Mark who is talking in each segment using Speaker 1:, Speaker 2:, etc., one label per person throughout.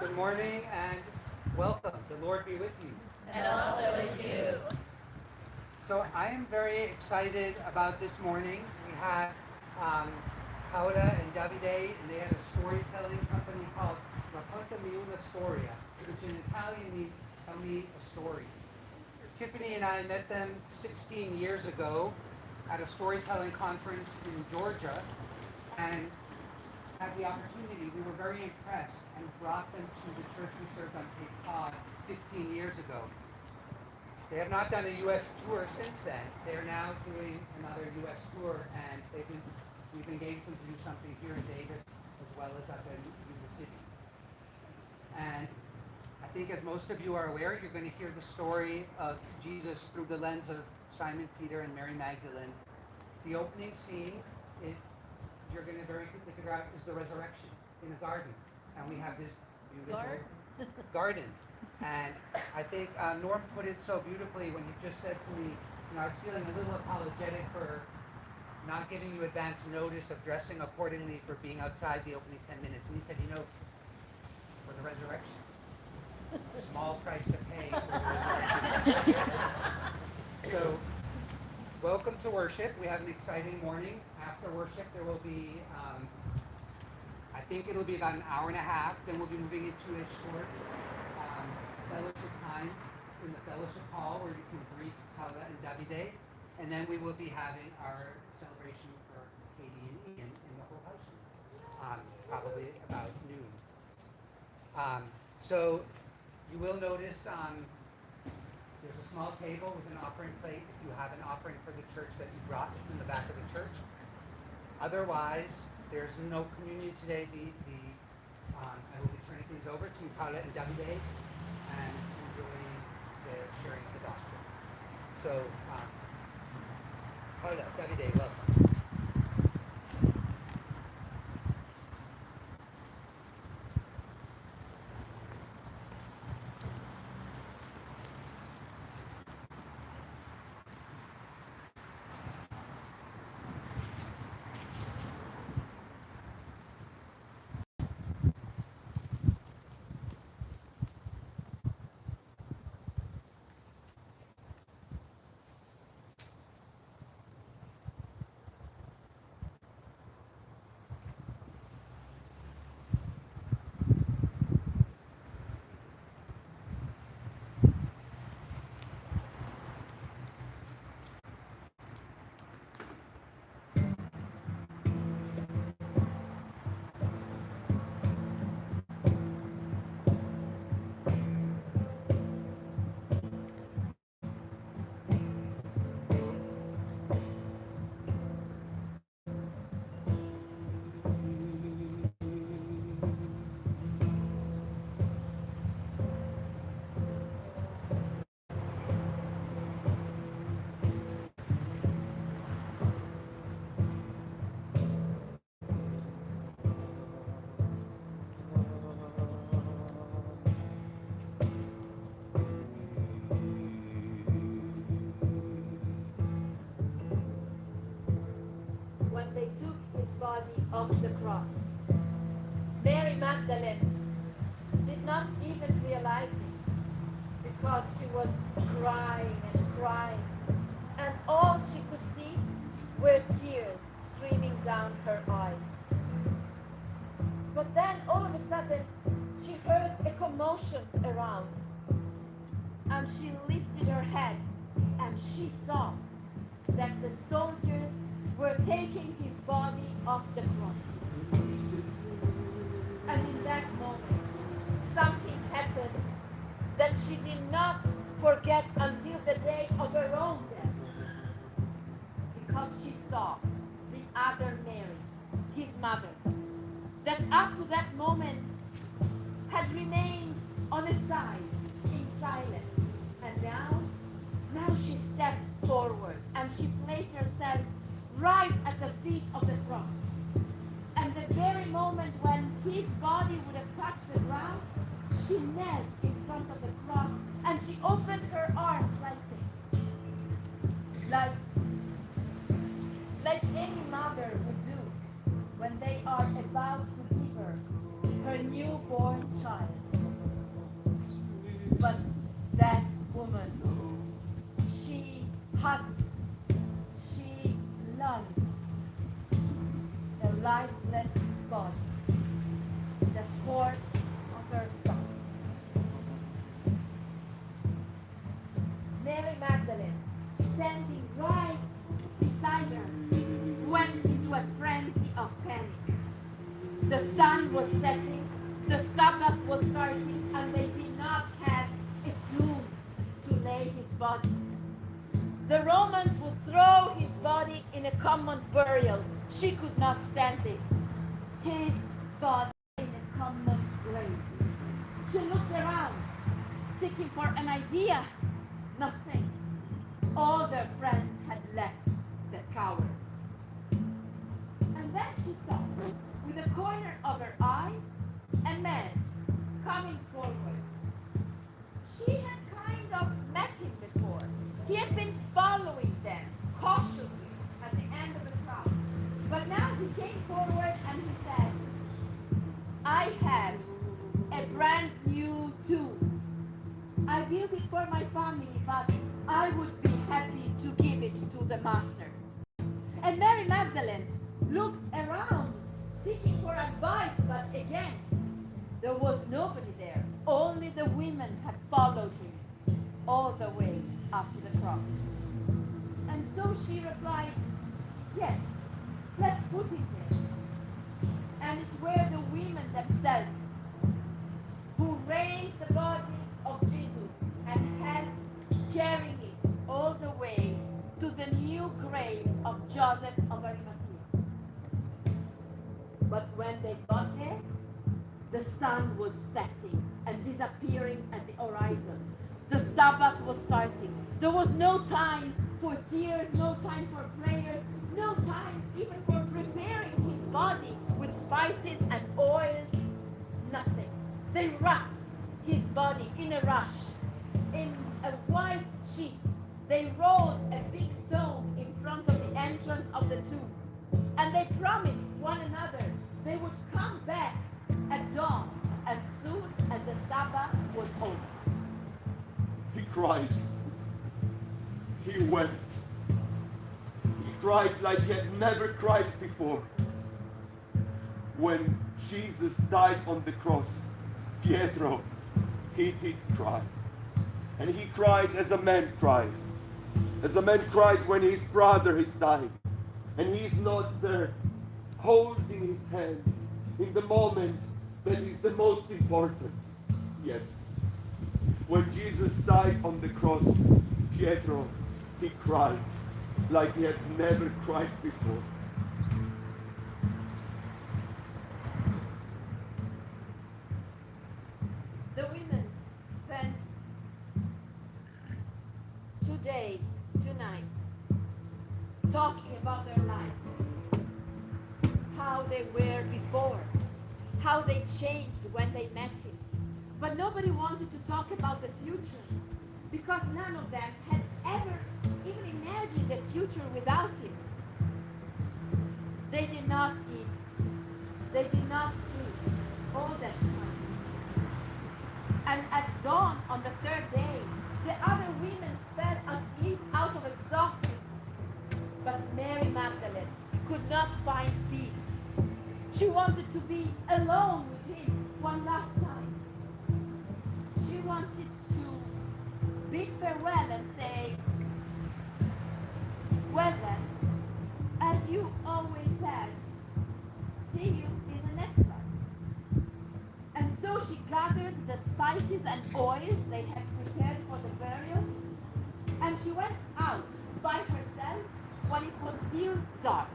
Speaker 1: Good morning and welcome. The Lord be with you.
Speaker 2: And also with you.
Speaker 1: So I am very excited about this morning. We had Paola and Davide, and they had a storytelling company called Raccontamiunastoria, which in Italian means tell me a story. Tiffany and I met them 16 years ago at a storytelling conference in Georgia, and had the opportunity, we were very impressed, and brought them to the church we served on Cape Cod 15 years ago. They have not done a U.S. tour since then. They are now doing another U.S. tour, and we've engaged them to do something here in Davis as well as up in Yuba City. And I think, as most of you are aware, you're going to hear the story of Jesus through the lens of Simon Peter and Mary Magdalene. The opening scene, you're going to very quickly figure out, is the resurrection in a garden. And we have this beautiful garden. And I think Norm put it so beautifully when he just said to me, I was feeling a little apologetic for not giving you advance notice of dressing accordingly for being outside the opening 10 minutes. And he said, for the resurrection, a small price to pay for the resurrection. So, welcome to worship. We have an exciting morning. After worship, there will be, I think it'll be about an hour and a half. Then we'll be moving into a short fellowship time in the fellowship hall where you can greet Paula and Davide. And then we will be having our celebration for Katie and Ian in the whole house, probably about noon. So you will notice there's a small table with an offering plate if you have an offering for the church that you brought. It's in the back of the church. Otherwise, there's no communion today. I will be turning things over to Paula and Davide and enjoying the sharing of the gospel. So, Paula, Davide, welcome.
Speaker 2: When they took his body off the cross, Mary Magdalene did not even realize it because she was crying and crying, and all she could see were tears streaming down her eyes. But then all of a sudden she heard a commotion around, and she lifted her head and she saw that the soldiers were taking his body off the cross. And in that moment, something happened that she did not forget until the day of her own death. Because she saw the other Mary, his mother, that up to that moment had remained on a side in silence. And now she stepped forward and she placed herself right at the feet of the cross. And the very moment when his body would have touched the ground, she knelt in front of the cross and she opened her arms like this. Like any mother would do when they are about to give her newborn child. But that woman, she hugged, she loved the lifeless body, the corpse of her son. Mary Magdalene, standing right beside her, went into a frenzy of panic. The sun was setting, the Sabbath was starting, and they did not have a tomb to lay his body. The Romans would throw his body in a common burial. She could not stand this. His body in a common grave. She looked around, seeking for an idea. Nothing. All their friends had left, the cowards. And then she saw, with the corner of her eye, a man coming forward. She had kind of met him before. He had been following them cautiously at the end of the crowd. But now he came forward and he said, I have a brand new tomb. I built it for my family, but I would be happy to give it to the master. And Mary Magdalene looked around, seeking for advice, but again, there was nobody there. Only the women had followed him all the way up to the cross. And so she replied, yes, let's put it there. And it were the women themselves who raised the body of Jesus and helped carrying it all the way to the new grave of Joseph of Arimathea. But when they got there, the sun was setting and disappearing at the horizon. The Sabbath was starting. There was no time for tears, no time for prayers, no time even for preparing his body with spices and oils, nothing. They wrapped his body in a rush, in a white sheet. They rolled a big stone in front of the entrance of the tomb. And they promised one another they would come back at dawn as soon as the Sabbath was over.
Speaker 3: He cried. He wept. He cried like he had never cried before. When Jesus died on the cross, Pietro, he did cry. And he cried as a man cries. As a man cries when his brother is dying. And he is not there, holding his hand in the moment that is the most important. Yes. When Jesus died on the cross, Pietro, he cried like he had never cried before.
Speaker 2: The women spent 2 days, 2 nights, talking about their lives, how they were before, how they changed when they met him. But nobody wanted to talk about the future, because none of them had ever even imagined the future without him. They did not eat, they did not sleep all that time. And at dawn on the 3rd day, the other women fell asleep out of exhaustion. But Mary Magdalene could not find peace. She wanted to be alone with him one last time. She wanted to bid farewell and say, well then, as you always said, see you in the next life. And so she gathered the spices and oils they had prepared for the burial, and she went out by herself when it was still dark.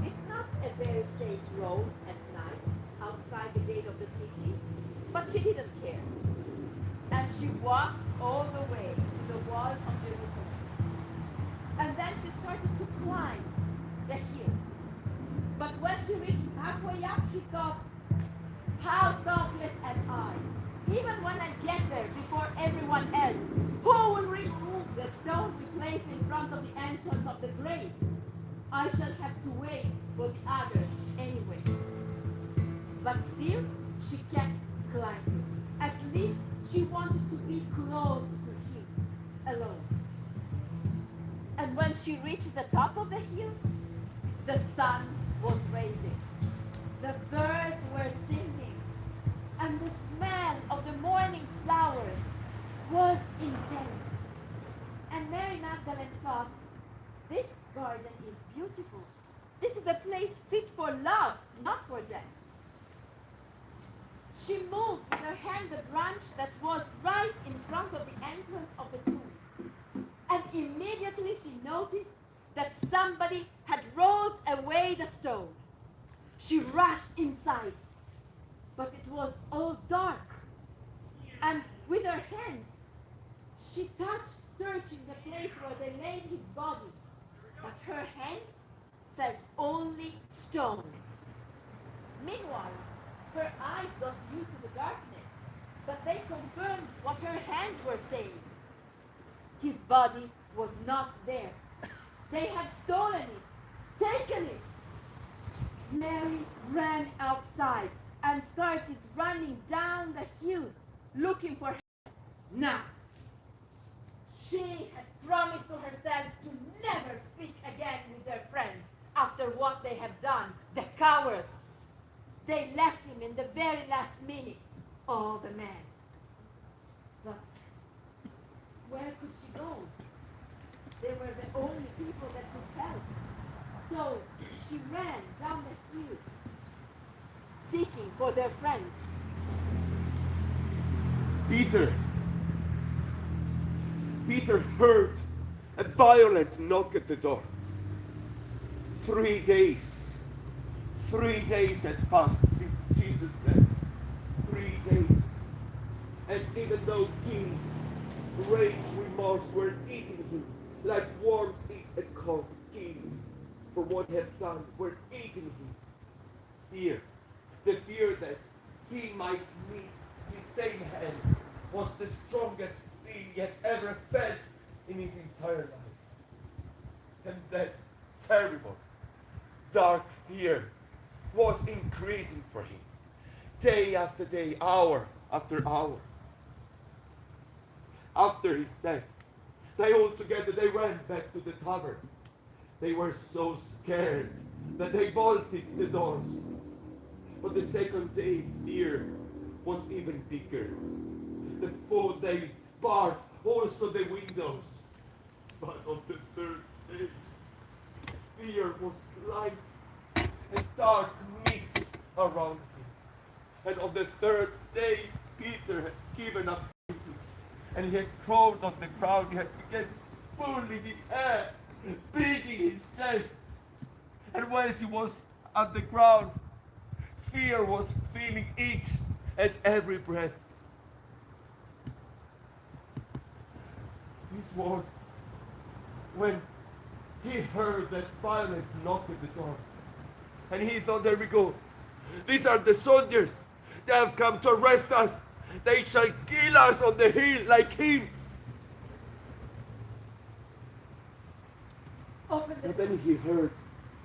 Speaker 2: It's not a very safe road at night outside the gate of the city, but she didn't care. And she walked all the way to the walls of Jerusalem. And then she started to climb the hill. But when she reached halfway up, she thought, how thoughtless am I? Even when I get there before everyone else, who will remove the stone we placed in front of the entrance of the grave? I shall have to wait for the others anyway. But still, she kept climbing. At least she wanted to be close to him, alone. And when she reached the top of the hill, the sun was rising. The birds were singing, and the smell of the morning flowers was intense. And Mary Magdalene thought, this garden is beautiful. This is a place fit for love, not for death. She moved with her hand the branch that was right in front of the entrance of the tomb. And immediately she noticed that somebody had rolled away the stone. She rushed inside, but it was all dark. And with her hands, she touched, searching the place where they laid his body. But her hands felt only stone. Meanwhile, her eyes got used to the darkness, but they confirmed what her hands were saying. His body was not there. They had stolen it, taken it. Mary ran outside and started running down the hill looking for him. Now, she had promised to herself to never speak again with their friends after what they have done, the cowards. They left him in the very last minute, all the men. But where could she go? They were the only people that could help. So she ran down the hill, seeking for their friends.
Speaker 3: Peter heard a violent knock at the door. 3 days had passed since Jesus left. 3 days. And even though guilt, rage, remorse were eating him, like worms eat a cold, guilt for what he had done were eating him. Fear, the fear that he might meet his same hand, was the strongest thing he had ever felt in his entire life. And that terrible, dark fear was increasing for him, day after day, hour after hour. After his death, they all together, they ran back to the tavern. They were so scared that they bolted the doors. But the second day, fear was even bigger. The fourth day, barred also the windows. But on the third day, fear was like a dark mist around him. And on the third day, Peter had given up thinking, and he had crawled on the ground. He had begun pulling his hair, beating his chest. And whilst he was at the ground, fear was filling each and every breath. This was when he heard that violent knock at the door. And he thought, there we go. These are the soldiers. They have come to arrest us. They shall kill us on the hill like him.
Speaker 2: Open the
Speaker 3: But then he heard.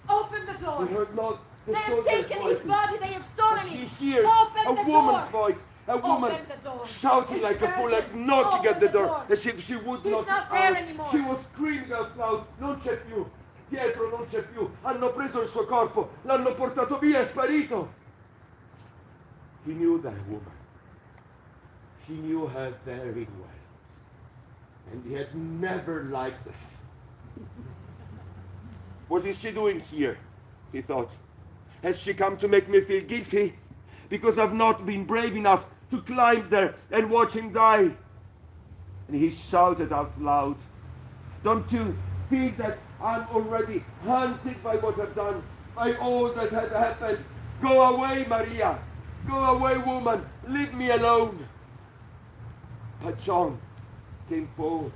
Speaker 2: Open the door.
Speaker 3: He heard not the
Speaker 2: They have
Speaker 3: soldiers'
Speaker 2: taken his
Speaker 3: voices.
Speaker 2: body. They have stolen
Speaker 3: But he
Speaker 2: it.
Speaker 3: hears
Speaker 2: Open
Speaker 3: a
Speaker 2: the
Speaker 3: woman's
Speaker 2: door.
Speaker 3: voice. A woman
Speaker 2: Open the door.
Speaker 3: shouting
Speaker 2: It's
Speaker 3: like a fool, like
Speaker 2: urgent.
Speaker 3: knocking at
Speaker 2: Open
Speaker 3: the
Speaker 2: the
Speaker 3: door.
Speaker 2: door.
Speaker 3: As if she would
Speaker 2: He's
Speaker 3: not
Speaker 2: not
Speaker 3: be
Speaker 2: there
Speaker 3: out.
Speaker 2: anymore.
Speaker 3: She was screaming out loud, non c'è più. Pietro non c'è più. Hanno preso il suo corpo. L'hanno portato via, è sparito. He knew that woman. He knew her very well. And he had never liked her. What is she doing here? He thought. Has she come to make me feel guilty? Because I've not been brave enough to climb there and watch him die. And he shouted out loud, don't you think that I'm already haunted by what I've done, by all that had happened? Go away, Maria. Go away, woman. Leave me alone. But John came forward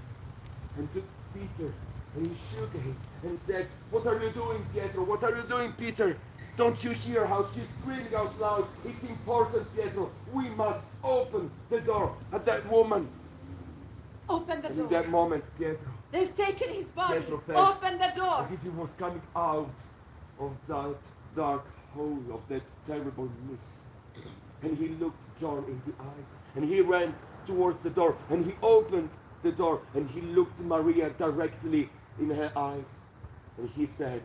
Speaker 3: and took Peter and he shook him and said, what are you doing, Pietro? What are you doing, Peter? Don't you hear how she's screaming out loud? It's important, Pietro. We must open the door at that woman.
Speaker 2: Open the
Speaker 3: And
Speaker 2: door.
Speaker 3: in that moment, Pietro,
Speaker 2: They've taken his body.
Speaker 3: Pietro felt
Speaker 2: Open the door.
Speaker 3: as if he was coming out of that dark hole, of that terrible mist. And he looked John in the eyes, and he ran towards the door, and he opened the door, and he looked Maria directly in her eyes, and he said,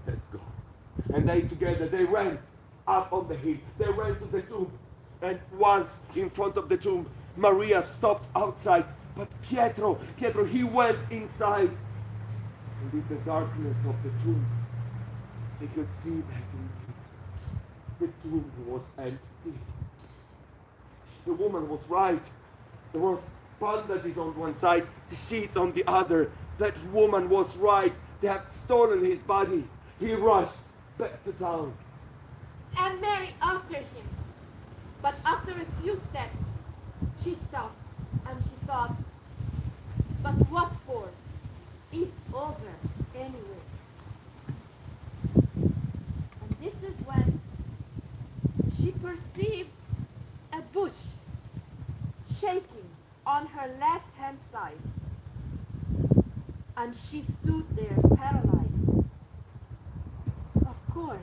Speaker 3: let's go. And they together, they ran up on the hill, they ran to the tomb, and once in front of the tomb, Maria stopped outside, But Pietro, he went inside. And in the darkness of the tomb, he could see that indeed the tomb was empty. The woman was right. There was bandages on one side, the sheets on the other. That woman was right. They had stolen his body. He rushed back to town.
Speaker 2: And Mary after him. But after a few steps, she stopped and she thought, but what for? It's over anyway. And this is when she perceived a bush shaking on her left-hand side. And she stood there paralyzed. Of course,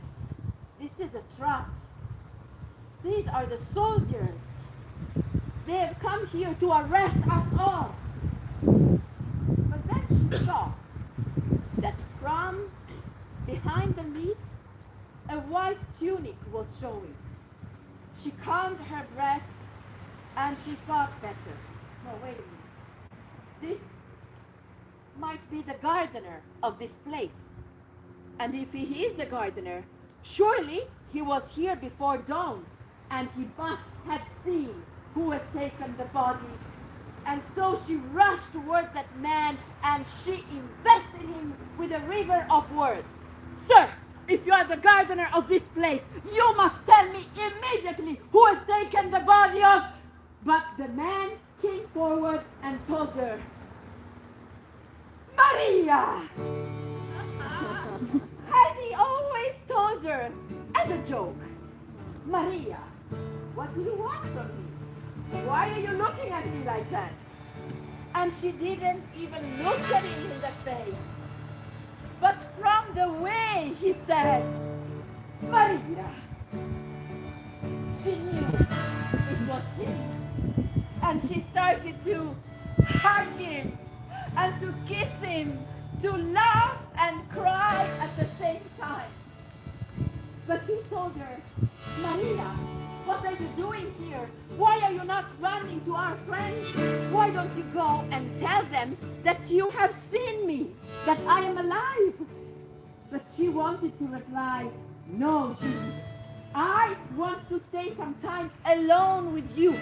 Speaker 2: this is a trap. These are the soldiers. They have come here to arrest us all. But then she saw that from behind the leaves, a white tunic was showing. She calmed her breath and she thought better. No, wait a minute. This might be the gardener of this place. And if he is the gardener, surely he was here before dawn, and he must have seen who has taken the body. And so she rushed towards that man, and she invested him with a river of words. Sir, if you are the gardener of this place, you must tell me immediately who has taken the body of... But the man came forward and told her, Maria! As he always told her, as a joke. Maria, what do you want from me? Why are you looking at me like that? And she didn't even look at him in the face. But from the way he said, Maria, she knew it was him. And she started to hug him and to kiss him, to laugh and cry at the same time. But he told her, Maria, what are you doing here? Why are you not running to our friends? Why don't you go and tell them that you have seen me, that I am alive? But she wanted to reply, no, Jesus, I want to stay some time alone with you.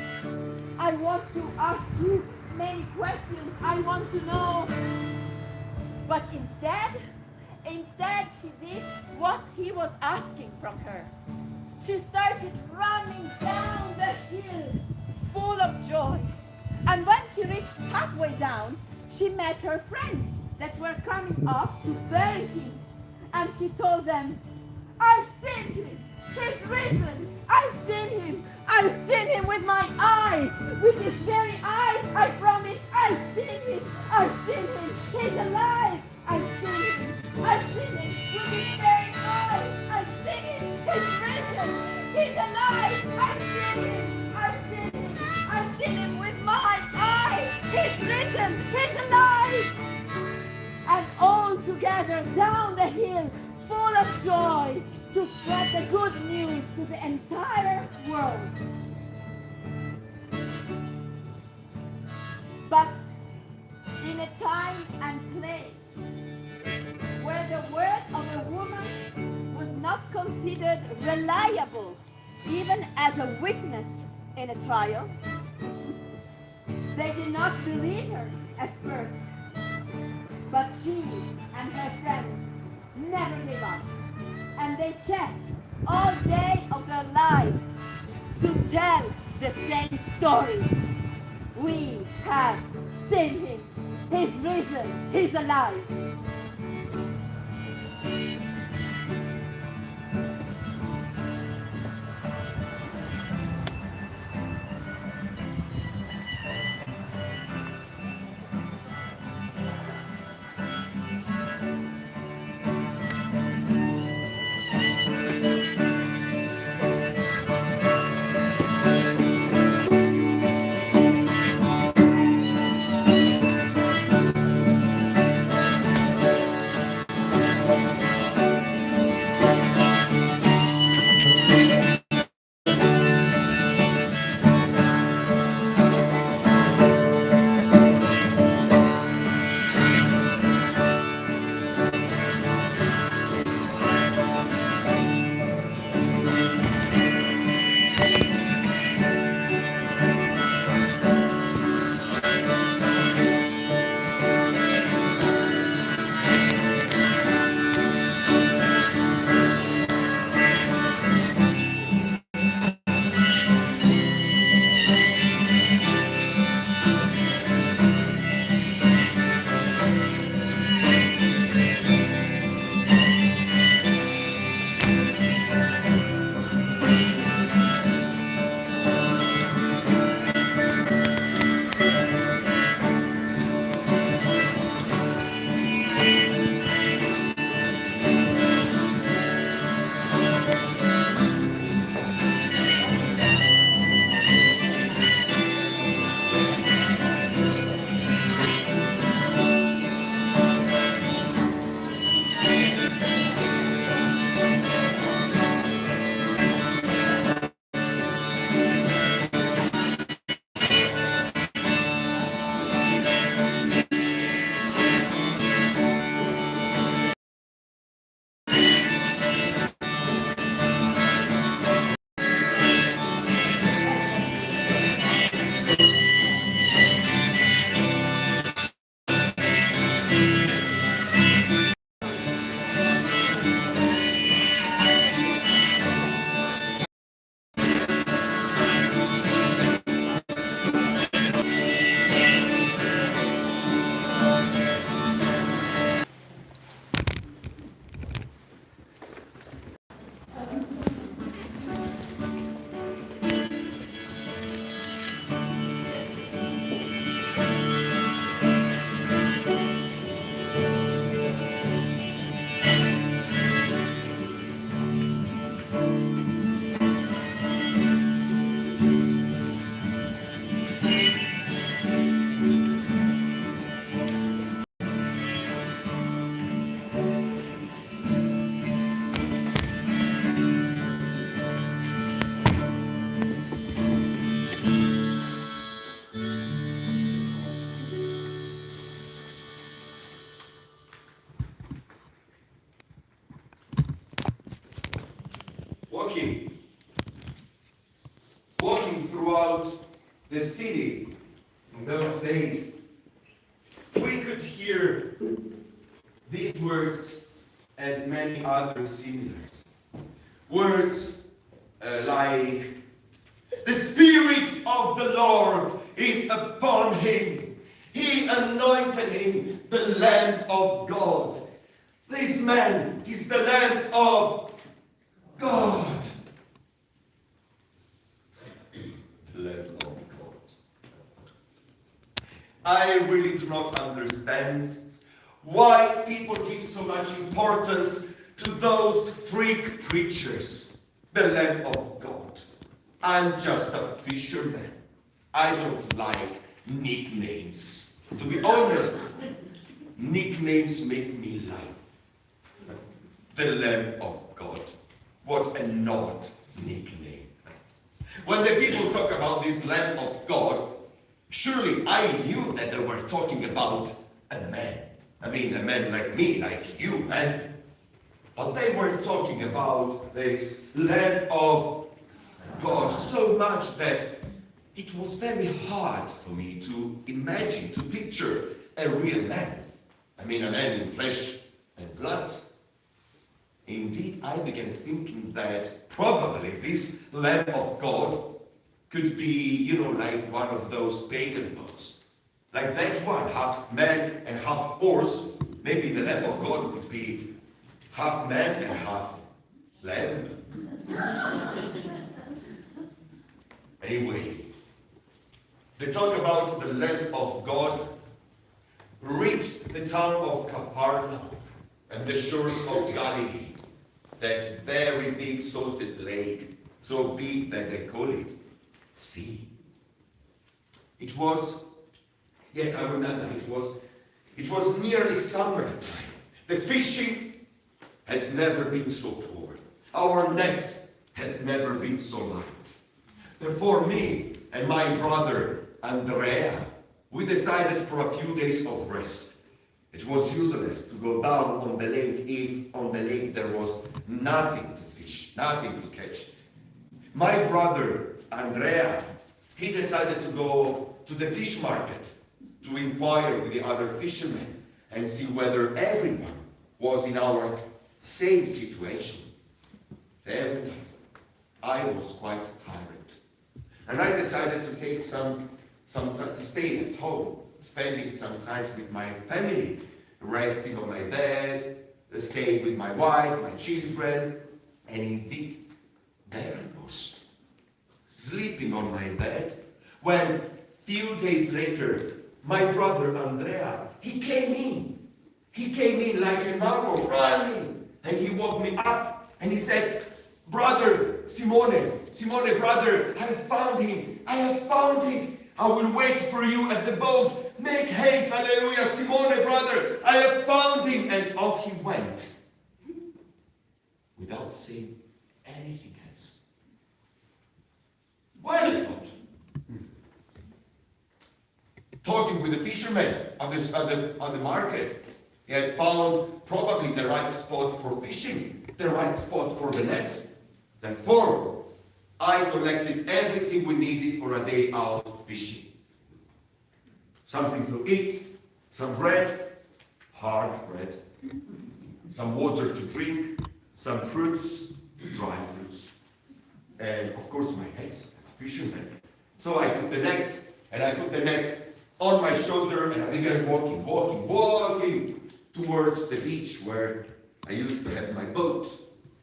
Speaker 2: I want to ask you many questions. I want to know. But instead she did what he was asking from her. She started running down the hill full of joy. And when she reached halfway down, she met her friends that were coming up to bury him. And she told them, I've seen him. He's risen. I've seen him with my eyes. With his very eyes, I promise. I've seen him. He's alive. I've seen him with his very eyes. I've seen him. He's risen. He's alive. I've seen him with my eyes. He's risen. He's alive. And all together down the hill, full of joy, to spread the good news to the entire world. But in a time and place where the word of a woman was not considered reliable, even as a witness in a trial, they did not believe her at first. But she and her friends never gave up. And they kept all day of their lives to tell the same story. We have seen him. He's risen. He's alive.
Speaker 3: the city in those days, we could hear these words and many other similars. Words like, the Spirit of the Lord is upon him. He anointed him the Lamb of God. This man is the Lamb of God. The Lamb of God. I really do not understand why people give so much importance to those freak preachers. The Lamb of God. I'm just a fisherman. I don't like nicknames. To be honest, nicknames make me laugh. The Lamb of God. What an odd nickname. When the people talk about this Lamb of God, surely I knew that they were talking about a man. I mean, a man like me, like you, man. But they were talking about this Lamb of God so much that it was very hard for me to imagine, to picture a real man. I mean, a man in flesh and blood. Indeed, I began thinking that probably this Lamb of God could be, like one of those pagan gods. Like that one, half man and half horse. Maybe the Lamb of God would be half man and half lamb. Anyway, the talk about the Lamb of God reached the town of Capernaum and the shores of Galilee, that very big salted lake, so big that they call it sea. It was, yes, I remember, it was nearly summertime. The fishing had never been so poor. Our nets had never been so light. Therefore, me and my brother Andrea, we decided for a few days of rest. It was useless to go down on the lake if on the lake there was nothing to fish, nothing to catch. My brother Andrea, he decided to go to the fish market to inquire with the other fishermen and see whether everyone was in our same situation. Fair enough. I was quite tired. And I decided to take some time to stay at home, spending some time with my family, resting on my bed, staying with my wife, my children, and indeed, there I was, sleeping on my bed, when few days later, my brother Andrea, he came in like an arrow running, and he woke me up, and he said, "Brother, Simone, brother, I have found him, I have found it. I will wait for you at the boat. Make haste, hallelujah, Simone, brother, I have found him." And off he went, without saying anything else. Well, I thought, talking with the fisherman on the market, he had found probably the right spot for fishing, the right spot for the nets. Therefore, I collected everything we needed for a day out fishing. Something to eat, some bread, hard bread, some water to drink, some fruits, dry fruits, and of course my nets, fisherman. So I took the nets, and I put the nets on my shoulder, and I began walking towards the beach where I used to have my boat.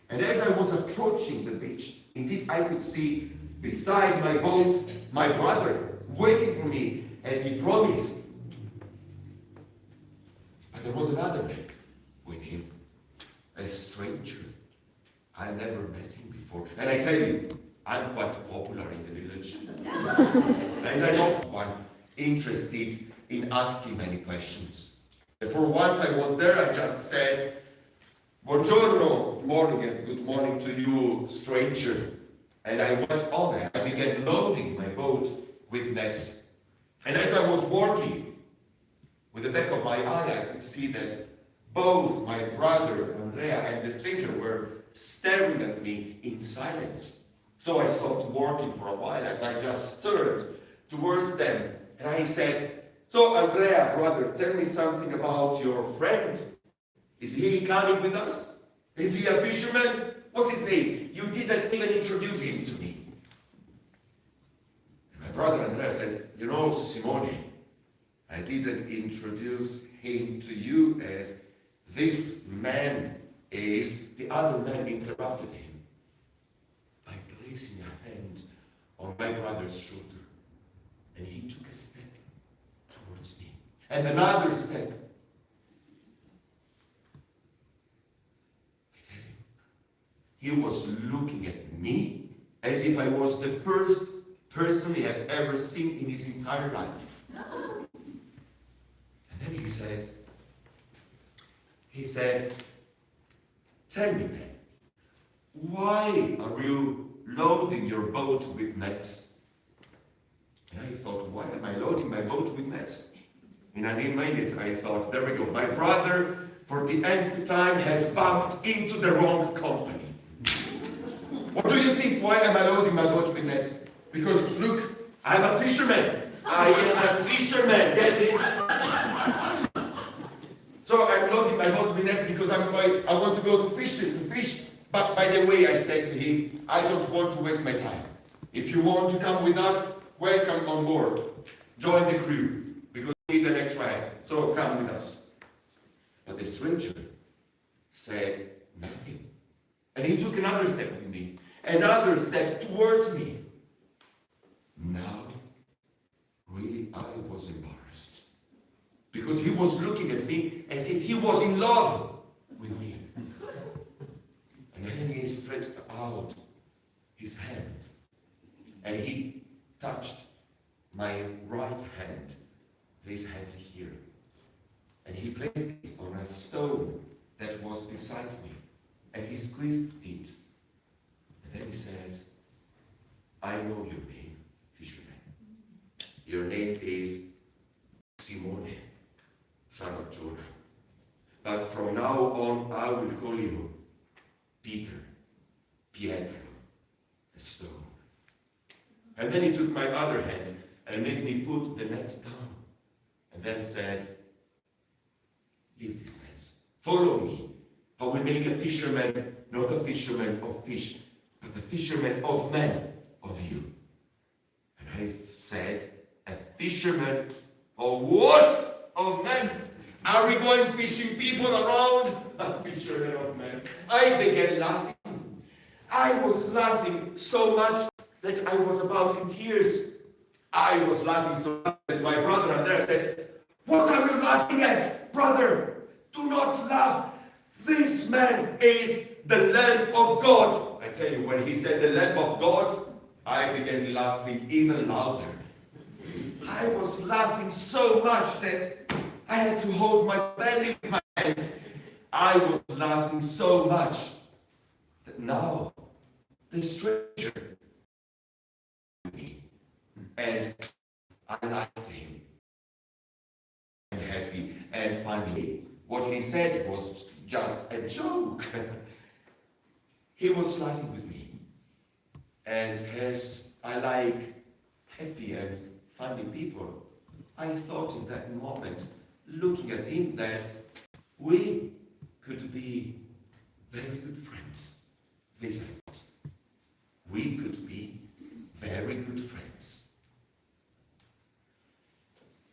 Speaker 3: And as I was approaching the beach, indeed I could see beside my boat my brother waiting for me as he promised. But there was another man with him, a stranger. I never met him before. And I tell you, I'm quite popular in the village. And I'm not one interested in asking many questions. Therefore, once I was there, I just said, "Buongiorno, good morning, and good morning to you, stranger." And I went on and I began loading my boat with nets. And as I was working, with the back of my eye, I could see that both my brother Andrea and the stranger were staring at me in silence. So I stopped working for a while, and I just turned towards them. And I said, so Andrea, brother, tell me something about your friend. Is he coming with us? Is he a fisherman? What's his name? You didn't even introduce him to me. And my brother Andrea says, you know, Simone, I didn't introduce him to you as this man is. The other man interrupted him by placing a hand on my brother's shoulder. And he took a step towards me. And another step. I tell you, he was looking at me as if I was the first person he had ever seen in his entire life. And then he said, tell me, man, why are you loading your boat with nets? And I thought, why am I loading my boat with nets? In a minute, I thought, there we go. My brother, for the nth time, had bumped into the wrong company. What do you think? Why am I loading my boat with nets? Because, look, I'm a fisherman. I am a fisherman, get it? So I'm loading my boat with nets because I want to go to fish. But by the way, I said to him, I don't want to waste my time. If you want to come with us, welcome on board. Join the crew, because we need an extra hand. So come with us. But the stranger said nothing. And he took another step with me. Another step towards me. Now, really, I was embarrassed. Because he was looking at me as if he was in love with me. And then he stretched out his hand. And he touched my right hand, this hand here. And he placed it on a stone that was beside me. And he squeezed it. And then he said, I know your name, fisherman. Your name is Simone, son of Jonah. But from now on, I will call you Peter, Pietro, a stone. And then he took my other hand and made me put the nets down. And then said, leave these nets. Follow me. I will make a fisherman, not a fisherman of fish, but a fisherman of men, of you. And I said, a fisherman of what? Of men. Are we going fishing people around? A fisherman of men. I began laughing. I was laughing so much that I was about in tears. I was laughing so much that my brother Andrea said, what are you laughing at, brother? Do not laugh. This man is the Lamb of God. I tell you, when he said the Lamb of God, I began laughing even louder. I was laughing so much that I had to hold my belly in my hands. I was laughing so much that now the stranger me, and I liked him. I'm happy and funny. What he said was just a joke. He was laughing with me. And as I like happy and funny people, I thought in that moment, looking at him, that we could be very good friends. This I thought. We could be very good friends.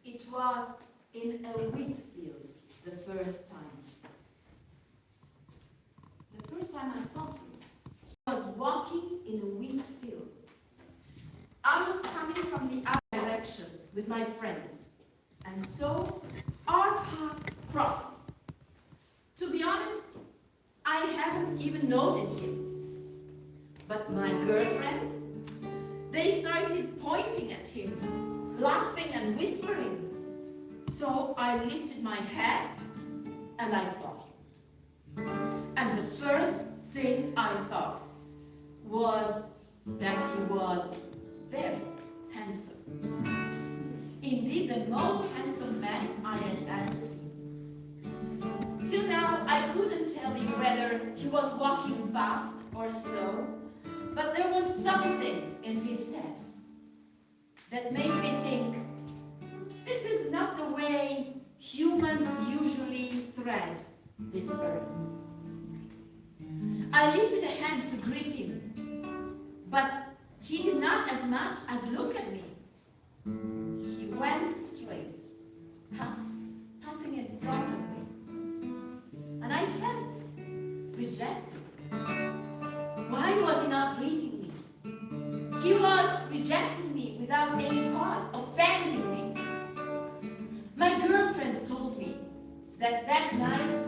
Speaker 2: It was in a wheat field the first time. The first time I saw him, he was walking in a wheat field. I was coming from the other direction with my friends, and so our path crossed. To be honest, I haven't even noticed him. But my girlfriends, they started pointing at him, laughing and whispering. So I lifted my head and I saw him. And the first thing I thought was that he was very handsome. Indeed, the most handsome man I had ever seen. Till now, I couldn't tell you whether he was walking fast or slow, but there was something in his steps. that made me think, this is not the way humans usually thread this earth. I lifted a hand to greet him, but he did not as much as look at me. He went straight, passing in front of me. And I felt rejected. Why was he not greeting me? He was rejecting me without any cause, offending me. My girlfriends told me that night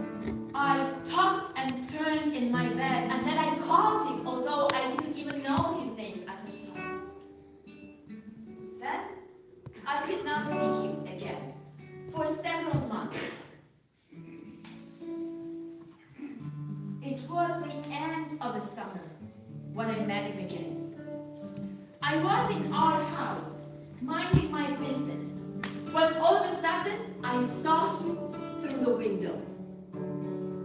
Speaker 2: I tossed and turned in my bed and that I called him, although I didn't even know his name at the time. Then I did not see him again for several months. It was the end of the summer when I met him again. I was in our house, minding my business, when all of a sudden I saw him through the window.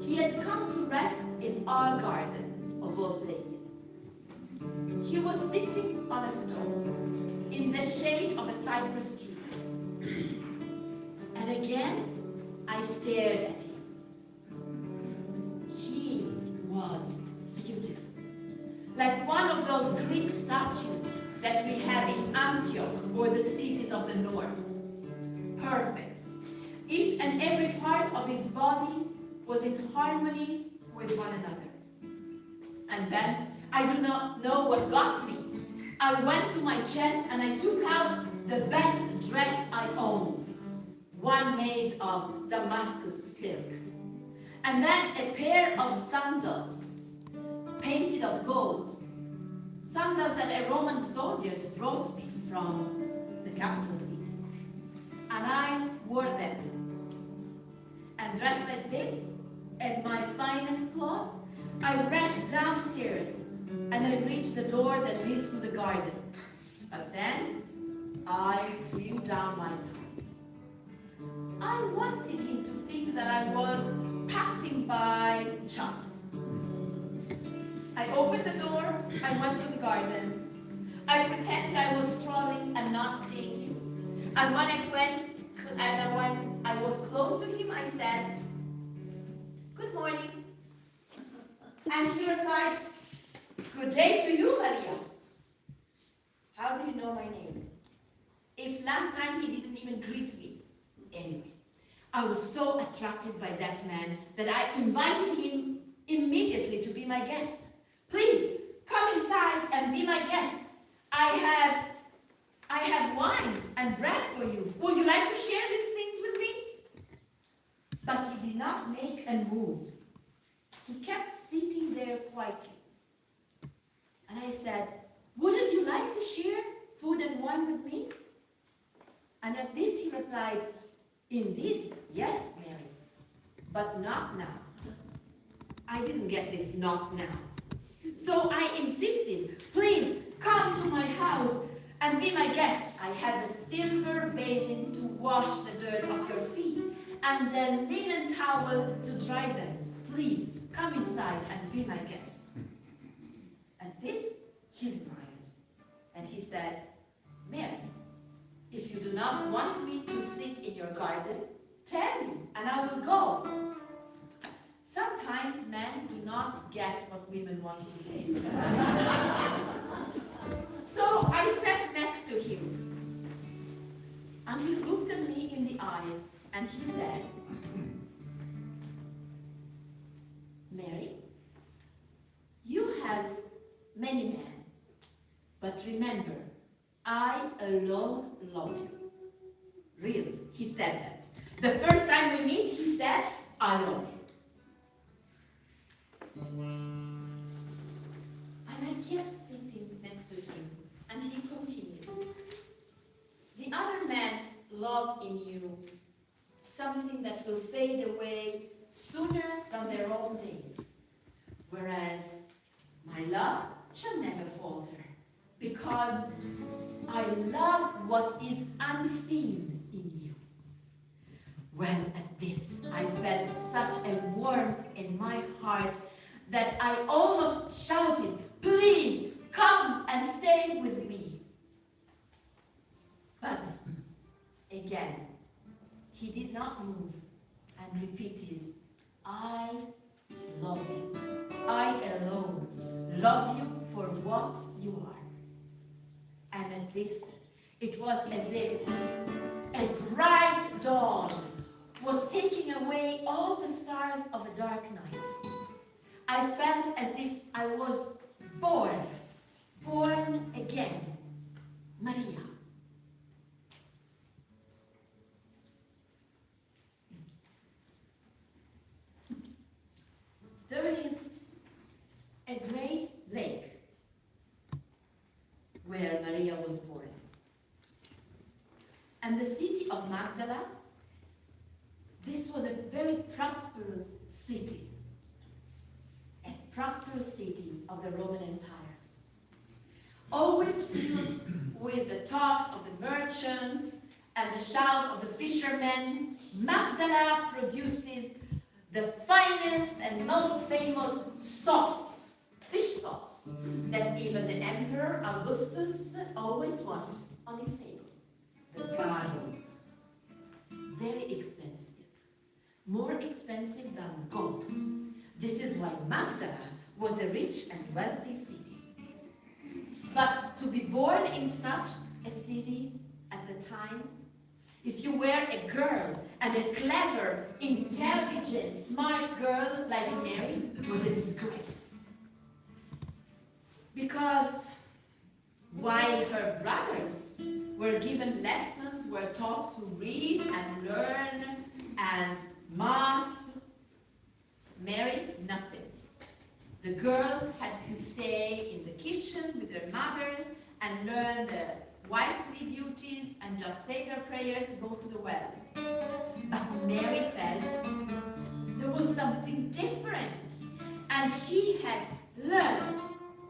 Speaker 2: He had come to rest in our garden, of all places. He was sitting on a stone in the shade of a cypress tree. And again, I stared at him. He was beautiful, like one of those Greek statues that we have in Antioch or the cities of the north. Perfect. Each and every part of his body was in harmony with one another. And then, I do not know what got me. I went to my chest and I took out the best dress I owned, one made of Damascus silk. And then a pair of sandals, painted of gold, sandals that a Roman soldiers brought me from the capital city. And I wore them. And dressed like this, in my finest clothes, I rushed downstairs and I reached the door that leads to the garden. But then I threw down my pants. I wanted him to think that I was passing by chance. I opened the door, I went to the garden. I pretended I was strolling and not seeing him. And when I was close to him, I said, "Good morning." And he replied, "Good day to you, Maria." How do you know my name? If last time he didn't even greet me. Anyway, I was so attracted by that man that I invited him immediately to be my guest. "Please, come inside and be my guest. I have wine and bread for you. Would you like to share these things with me?" But he did not make a move. He kept sitting there quietly. And I said, "Wouldn't you like to share food and wine with me?" And at this he replied, "Indeed, yes, Mary, but not now." I didn't get this "not now." So I insisted, "Please come to my house and be my guest. I have a silver basin to wash the dirt off your feet and a linen towel to dry them. Please come inside and be my guest." At this, he smiled and he said, "Mary, if you do not want me to sit in your garden, tell me and I will go." Sometimes men do not get what women want to say. So I sat next to him and he looked at me in the eyes and he said, "Mary, you have many men, but remember, I alone love you." Really, he said that. The first time we meet, he said, "I love you." And I kept sitting next to him, and he continued, "The other men love in you something that will fade away sooner than their own days, whereas my love shall never falter, because I love what is unseen in you." Well, at this, I felt such a warmth in my heart that I almost shouted, "Please, come and stay with me."
Speaker 4: again. He did not move and repeated, I love you. I alone love you for what you are. And at this, it was as if a bright dawn was taking away all the stars of a dark night. I felt as if I was born again, Maria. There is a great lake where Maria was born. And the city of Magdala, this was a very prosperous city. A prosperous city of the Roman Empire. Always filled with the talks of the merchants and the shouts of the fishermen, Magdala produces the finest and most famous sauce, fish sauce, that even the Emperor Augustus always wanted on his table. The garo. Very expensive. More expensive than gold. This is why Magdala was a rich and wealthy city. But to be born in such a city at the time, if you were a girl, and a clever, intelligent, smart girl like Mary, was a disgrace. Because while her brothers were given lessons, were taught to read and learn and math, Mary, nothing. The girls had to stay in the kitchen with their mothers and learn the wifely duties and just say their prayers, go to the well. But Mary felt there was something different, and she had learned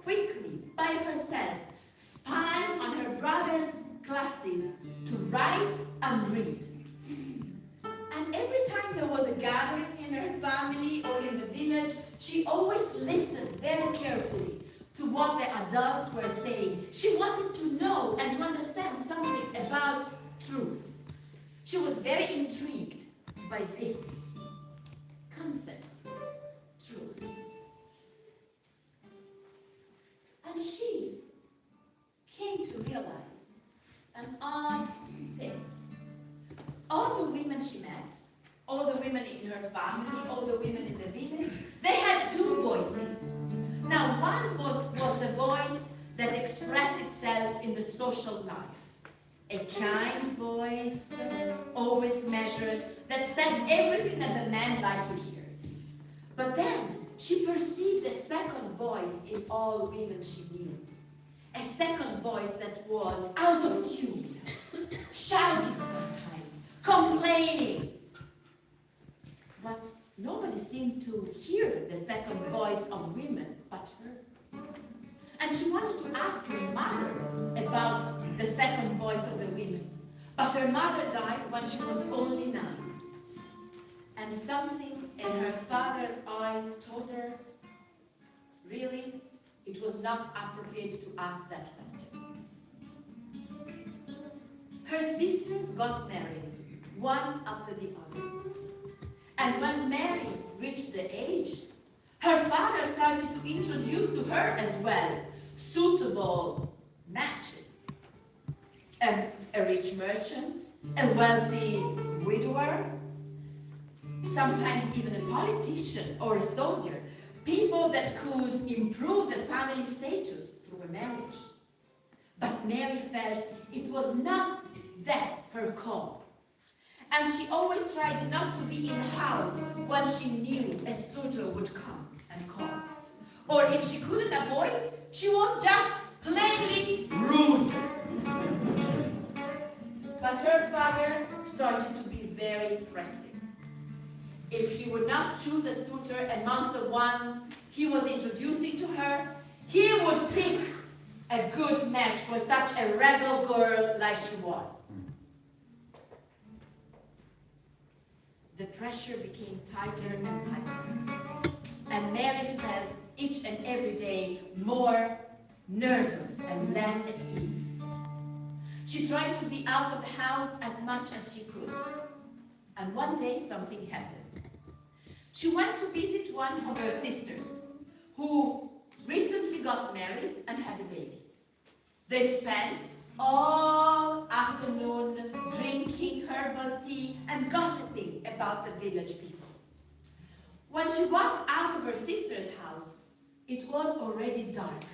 Speaker 4: quickly by herself, spying on her brother's classes, to write and read. And every time there was a gathering in her family or in the village, she always listened very carefully to what the adults were saying. She wanted to know and to understand something about truth. She was very intrigued by this concept, truth. And she came to realize an odd thing. All the women she met, all the women in her family, all the women in the village, they had two voices. Now, one was the voice that expressed itself in the social life. A kind voice, always measured, that said everything that the men liked to hear. But then, she perceived a second voice in all women she knew. A second voice that was out of tune, shouting sometimes, complaining. But nobody seemed to hear the second voice of women but her. And she wanted to ask her mother about the second voice of the women. But her mother died when she was only 9. And something in her father's eyes told her, really, it was not appropriate to ask that question. Her sisters got married, one after the other. And when Mary reached the age, her father started to introduce to her as well suitable matches. A rich merchant, a wealthy widower, sometimes even a politician or a soldier, people that could improve the family status through a marriage. But Mary felt it was not that her call. And she always tried not to be in the house when she knew a suitor would come and call. Or if she couldn't avoid, she was just plainly rude. But her father started to be very pressing. If she would not choose a suitor amongst the ones he was introducing to her, he would pick a good match for such a rebel girl like she was. The pressure became tighter and tighter. And Mary felt each and every day more nervous and less at ease. She tried to be out of the house as much as she could. And one day something happened. She went to visit one of her sisters who recently got married and had a baby. They spent all afternoon drinking herbal tea and gossiping about the village people. When she walked out of her sister's house, it was already dark.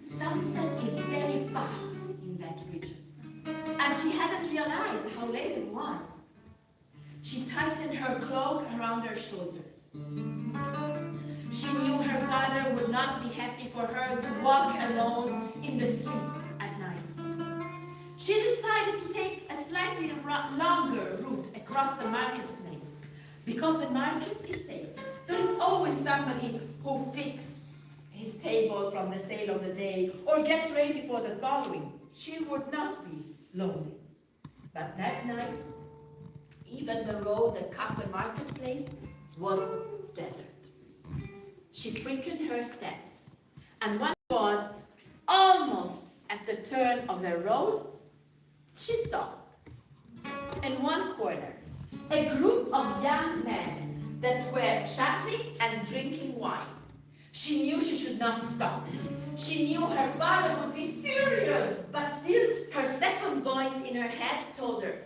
Speaker 4: Sunset is very fast in that region, and she hadn't realized how late it was. She tightened her cloak around her shoulders. She knew her father would not be happy for her to walk alone in the streets at night. She decided to take a slightly longer route across the marketplace, because the market is safe. There is always somebody who fixes his table from the sale of the day or gets ready for the following. She would not be lonely. But that night, even the road that cut the marketplace was desert. She quickened her steps, and when she was almost at the turn of the road, she saw, in one corner, a group of young men that were chatting and drinking wine. She knew she should not stop. She knew her father would be furious, but still her second voice in her head told her,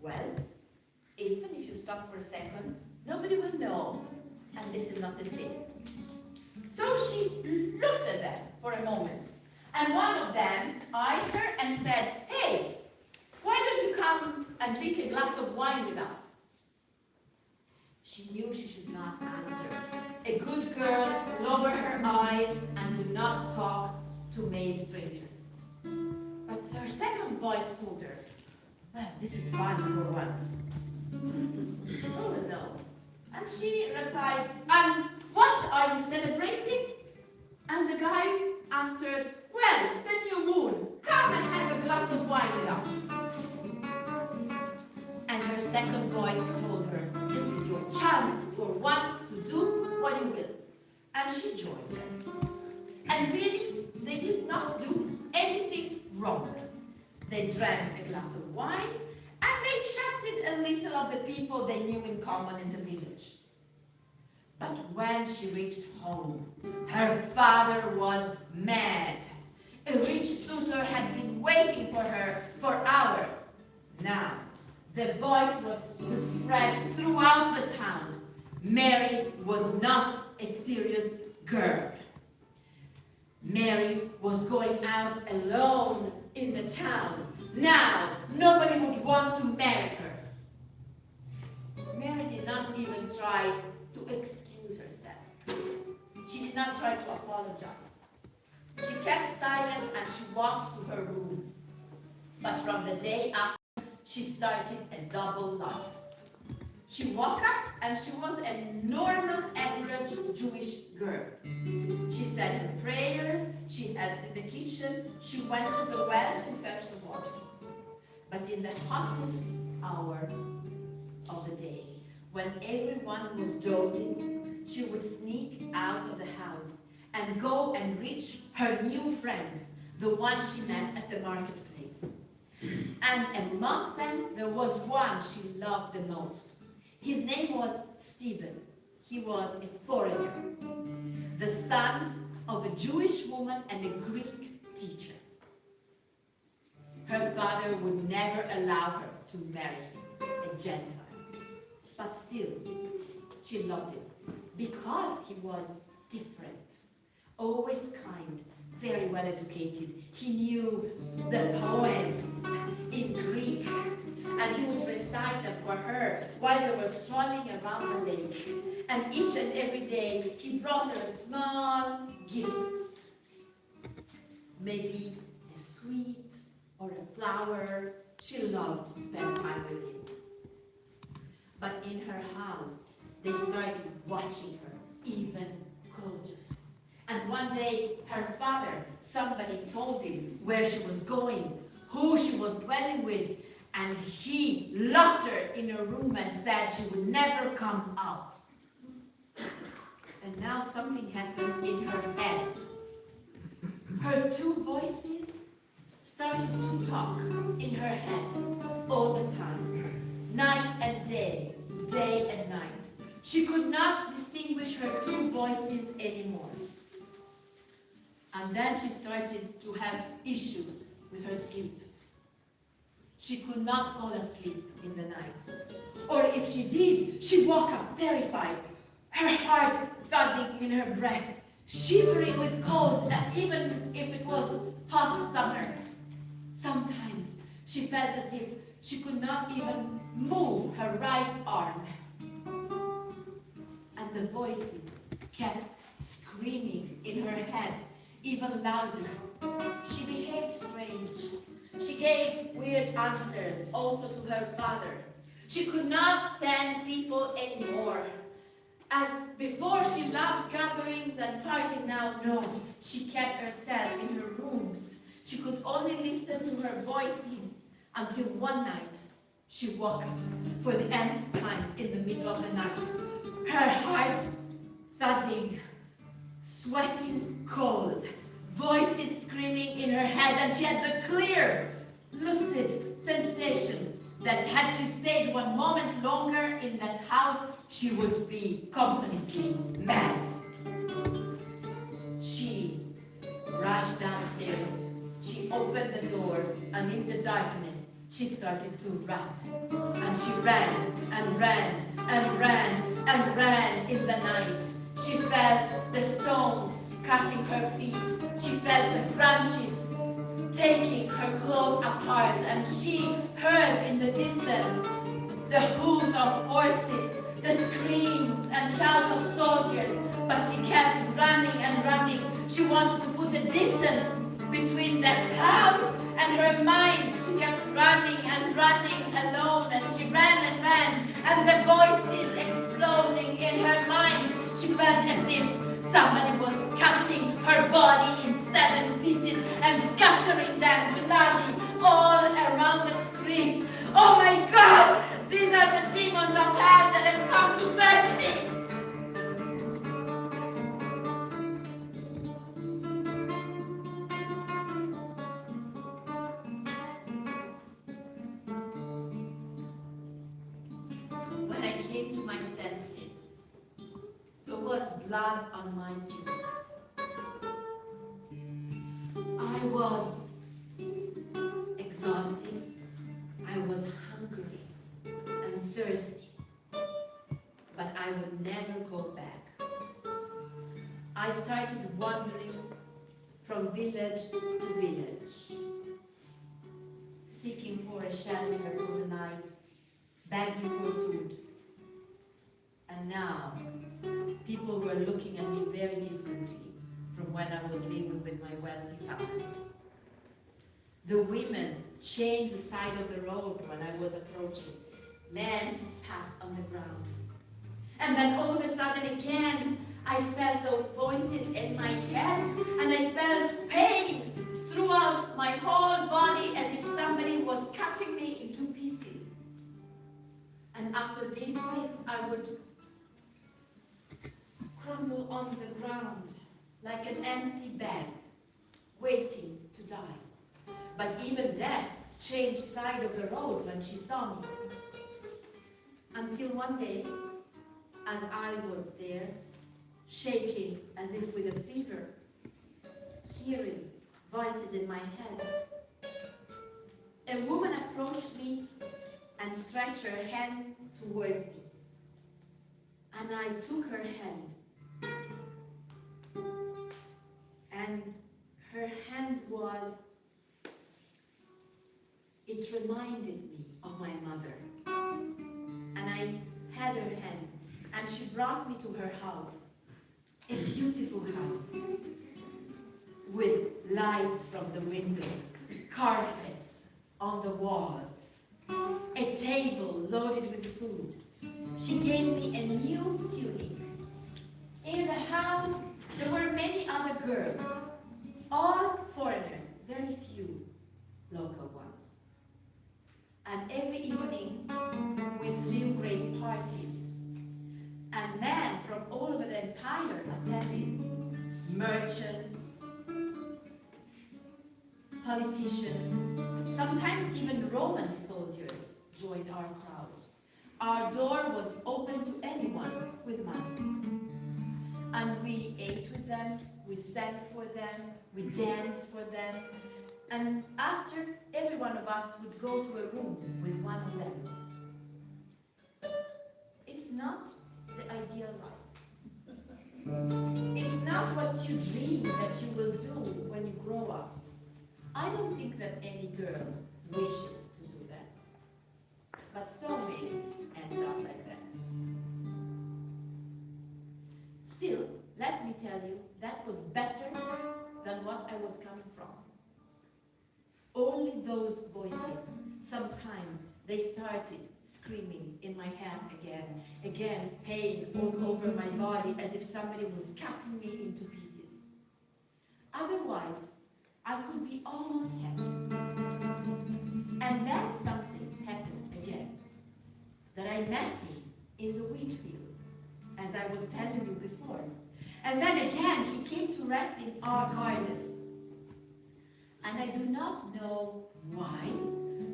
Speaker 4: well, even if you stop for a second, nobody will know, and this is not a sin. So she looked at them for a moment, and one of them eyed her and said, hey, why don't you come and drink a glass of wine with us? She knew she should not answer. A good girl lowered her eyes and did not talk to male strangers. But her second voice told her, well, this is fun for once. Oh no. And she replied, and what are you celebrating? And the guy answered, well, the new moon. Come and have a glass of wine with us. And her second voice told her, this is your chance for once to do what you will. And she joined them. And really, they did not do anything wrong. They drank a glass of wine, and they chatted a little of the people they knew in common in the village. But when she reached home, her father was mad. A rich suitor had been waiting for her for hours. Now, the voice would spread throughout the town. Mary was not a serious girl. Mary was going out alone in the town. Now, nobody would want to marry her. Mary did not even try to excuse herself. She did not try to apologize. She kept silent and she walked to her room. But from the day after, she started a double life. She woke up and she was a normal, average Jewish girl. She said her prayers, she helped in the kitchen, she went to the well to fetch the water. But in the hottest hour of the day, when everyone was dozing, she would sneak out of the house and go and reach her new friends, the ones she met at the marketplace. And among them, there was one she loved the most. His name was Stephen. He was a foreigner, the son of a Jewish woman and a Greek teacher. Her father would never allow her to marry him, a Gentile. But still, she loved him because he was different, always kind, very well educated. He knew the poems in Greek, and he would recite them for her while they were strolling around the lake. And each and every day, he brought her small gifts. Maybe a sweet or a flower. She loved to spend time with him. But in her house, they started watching her even closer. And one day, her father, somebody told him where she was going, who she was dwelling with, and he locked her in a room and said she would never come out. And now something happened in her head. Her two voices started to talk in her head all the time, night and day, day and night. She could not distinguish her two voices anymore. And then she started to have issues with her sleep. She could not fall asleep in the night. Or if she did, she woke up terrified, her heart thudding in her breast, shivering with cold, even if it was hot summer. Sometimes she felt as if she could not even move her right arm. And the voices kept screaming in her head, even louder. She behaved strange. She gave weird answers also to her father. She could not stand people anymore. As before she loved gatherings and parties, now no. She kept herself in her rooms. She could only listen to her voices until one night she woke up for the nth time in the middle of the night. Her heart thudding, sweating cold, voices screaming in her head, and she had the clear, lucid sensation that had she stayed one moment longer in that house, she would be completely mad. She rushed downstairs. She opened the door, and in the darkness, she started to run. And she ran and ran and ran and ran in the night. She felt the stones cutting her feet. She felt the branches taking her clothes apart, and she heard in the distance the hooves of horses, the screams and shouts of soldiers, but she kept running and running. She wanted to put a distance between that house and her mind. She kept running and running alone, and she ran, and the voices exploding in her mind. She felt as if somebody was cutting her body in 7 pieces and scattering them bloody all around the street. Oh my God! These are the demons of hell that have come to fetch me! When I came to my senses, there was blood on my tunic. I was exhausted. I was hungry and thirsty. But I would never go back. I started wandering from village to village, seeking for a shelter for the night, begging for food. And now, people were looking at me very differently from when I was living with my wealthy family. The women changed the side of the road when I was approaching. Men spat on the ground. And then all of a sudden again, I felt those voices in my head, and I felt pain throughout my whole body as if somebody was cutting me into pieces. And after these fits, I would crumble on the ground like an empty bag, waiting to die. But even death changed side of the road when she saw me. Until one day, as I was there, shaking as if with a fever, hearing voices in my head, a woman approached me and stretched her hand towards me. And I took her hand. And her hand was, it reminded me of my mother. And I had her hand, and she brought me to her house, a beautiful house, with lights from the windows, carpets on the walls, a table loaded with food. She gave me a new tunic. In the house, there were many other girls, all foreigners, very few local ones. And every evening, we threw great parties. And men from all over the empire attended. Merchants, politicians, sometimes even Roman soldiers joined our crowd. Our door was open to anyone with money. And we ate with them, we sang for them, we danced for them, and after, every one of us would go to a room with one of them. It's not the ideal life. It's not what you dream that you will do when you grow up. I don't think that any girl wishes to do that. But so many end up like that. Still, let me tell you, that was better than what I was coming from. Only those voices, sometimes they started screaming in my head again, pain all over my body as if somebody was cutting me into pieces. Otherwise, I could be almost happy. And then something happened again, that I met him in the wheat field, as I was telling you before. And then again, he came to rest in our garden. And I do not know why,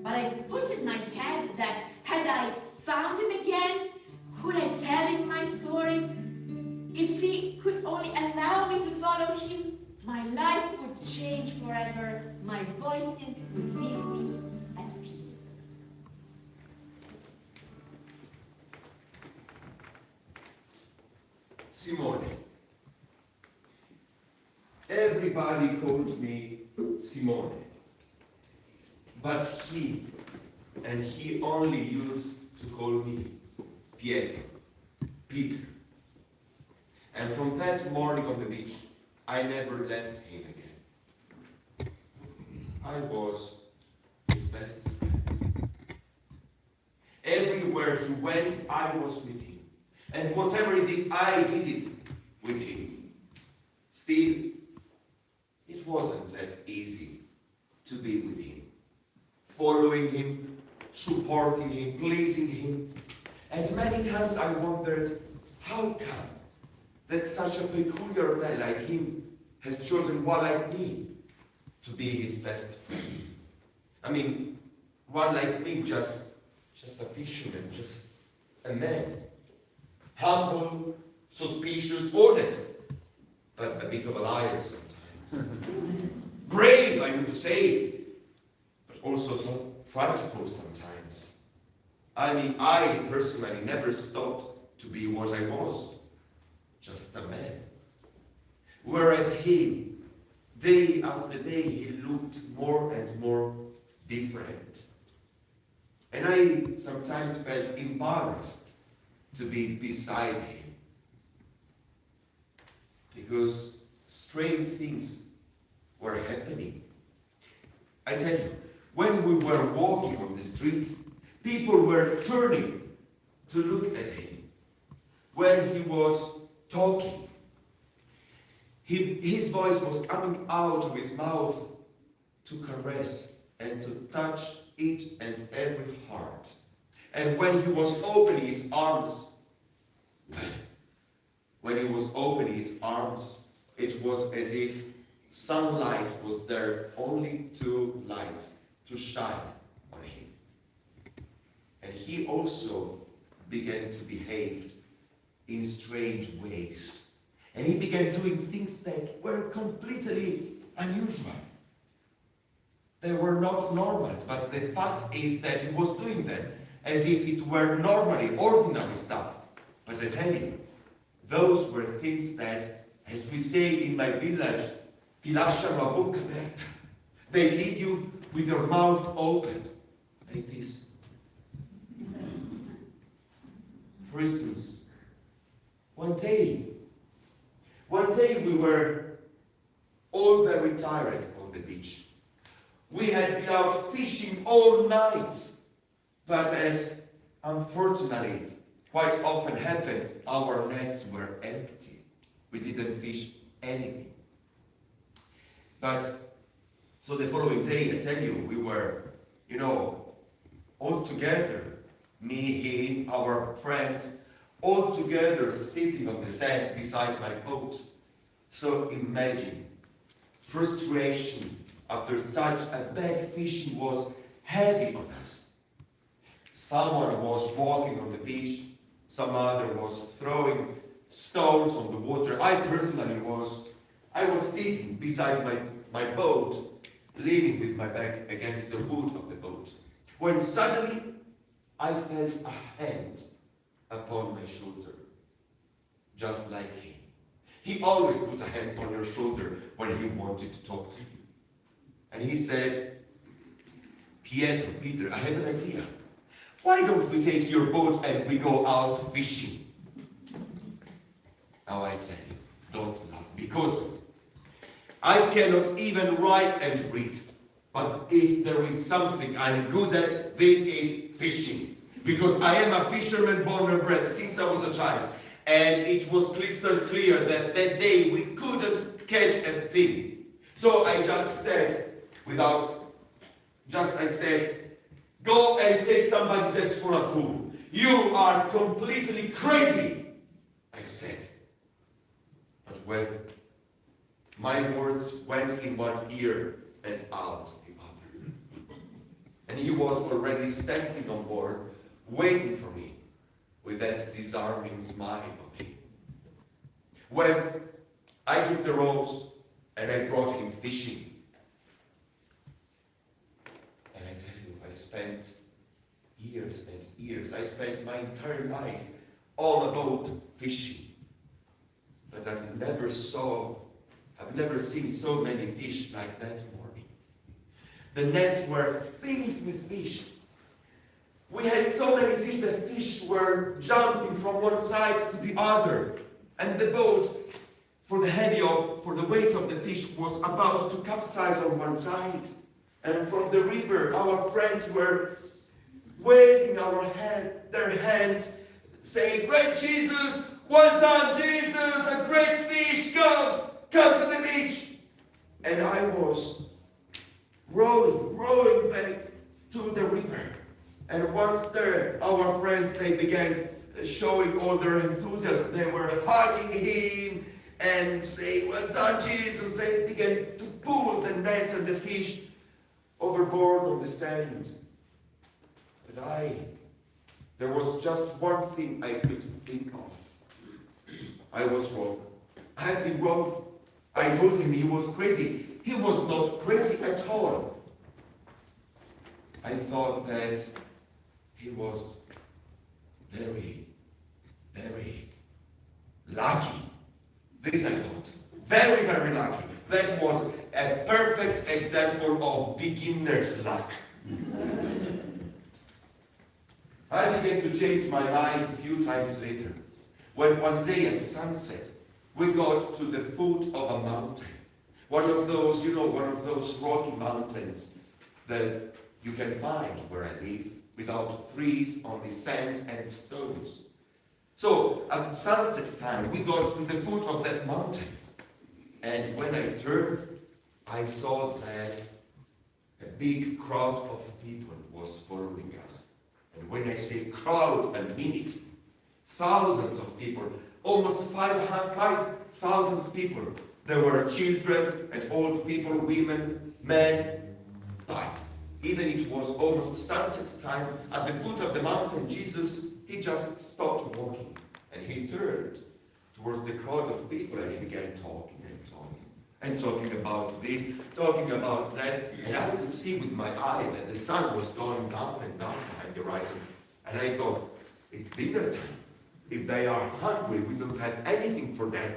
Speaker 4: but I put in my head that had I found him again, could I tell him my story? If he could only allow me to follow him, my life would change forever. My voices would leave me at peace.
Speaker 3: Simone. Everybody called me Simone. But he only used to call me Pietro, Peter. And from that morning on the beach, I never left him again. I was his best friend. Everywhere he went, I was with him. And whatever he did, I did it with him. Still, it wasn't that easy to be with him. Following him, supporting him, pleasing him. And many times I wondered, how come that such a peculiar man like him has chosen one like me to be his best friend? I mean, one like me, just a fisherman, just a man. Humble, suspicious, honest, but a bit of a liar sometimes. Brave, I would say, but also so frightful sometimes. I mean, I personally never stopped to be what I was, just a man. Whereas he, day after day, he looked more and more different. And I sometimes felt embarrassed to be beside him, because strange things were happening. I tell you, when we were walking on the street, people were turning to look at him. When he was talking, his voice was coming out of his mouth to caress and to touch each and every heart. And when he was opening his arms, it was as if sunlight was there only to light, to shine on him. And he also began to behave in strange ways. And he began doing things that were completely unusual. They were not normals, but the fact is that he was doing them as if it were normally ordinary stuff. But I tell you, those were things that, as we say in my village, ti lasciano a bocca aperta. They leave you with your mouth open, like this. For instance, one day we were all very tired on the beach. We had been out fishing all night, but as unfortunately it quite often happened, our nets were empty. We didn't fish anything. But, so the following day, I tell you, we were, all together, me, him, our friends, all together sitting on the sand beside my boat. So imagine frustration, after such a bad fishing was heavy on us. Someone was walking on the beach, some other was throwing stones on the water. I personally was sitting beside my boat, leaning with my back against the wood of the boat, when suddenly I felt a hand upon my shoulder, just like him. He always put a hand on your shoulder when he wanted to talk to you. And he said, Peter, I have an idea. Why don't we take your boat and we go out fishing? Now I tell you, don't laugh, because I cannot even write and read. But if there is something I'm good at, this is fishing. Because I am a fisherman born and bred since I was a child. And it was crystal clear that that day we couldn't catch a thing. So I just said, I said, go and take somebody else for a fool. You are completely crazy, I said. But when my words went in one ear and out the other, and he was already standing on board, waiting for me with that disarming smile on him. When I took the ropes and I brought him fishing, and I tell you, I spent years and years, I spent my entire life on a boat fishing. But I've never seen so many fish like that morning. The nets were filled with fish. We had so many fish that fish were jumping from one side to the other. And the boat, for the weight of the fish, was about to capsize on one side. And from the river, our friends were waving their hands, saying, "Great Jesus, well done, Jesus, a great fish, come to the beach." And I was rowing back to the river. And once there, our friends, they began showing all their enthusiasm. They were hugging him and saying, "Well done, Jesus." They began to pull the nets and the fish overboard on the sand. But there was just one thing I could think of. I was wrong. I had been wrong. I told him he was crazy. He was not crazy at all. I thought that he was very, very lucky. This I thought. Very, very lucky. That was a perfect example of beginner's luck. I began to change my mind a few times later, when one day at sunset, we got to the foot of a mountain. One of those rocky mountains that you can find where I live, without trees, only sand and stones. So at sunset time, we got to the foot of that mountain. And when I turned, I saw that a big crowd of people was following us. And when I say crowd, I mean it. Thousands of people, almost 5,000 people. There were children and old people, women, men. But even it was almost sunset time, at the foot of the mountain, Jesus, he just stopped walking. And he turned towards the crowd of people and he began talking about this, talking about that. And I could see with my eye that the sun was going down and down behind the horizon. And I thought, it's dinner time. If they are hungry, we don't have anything for them.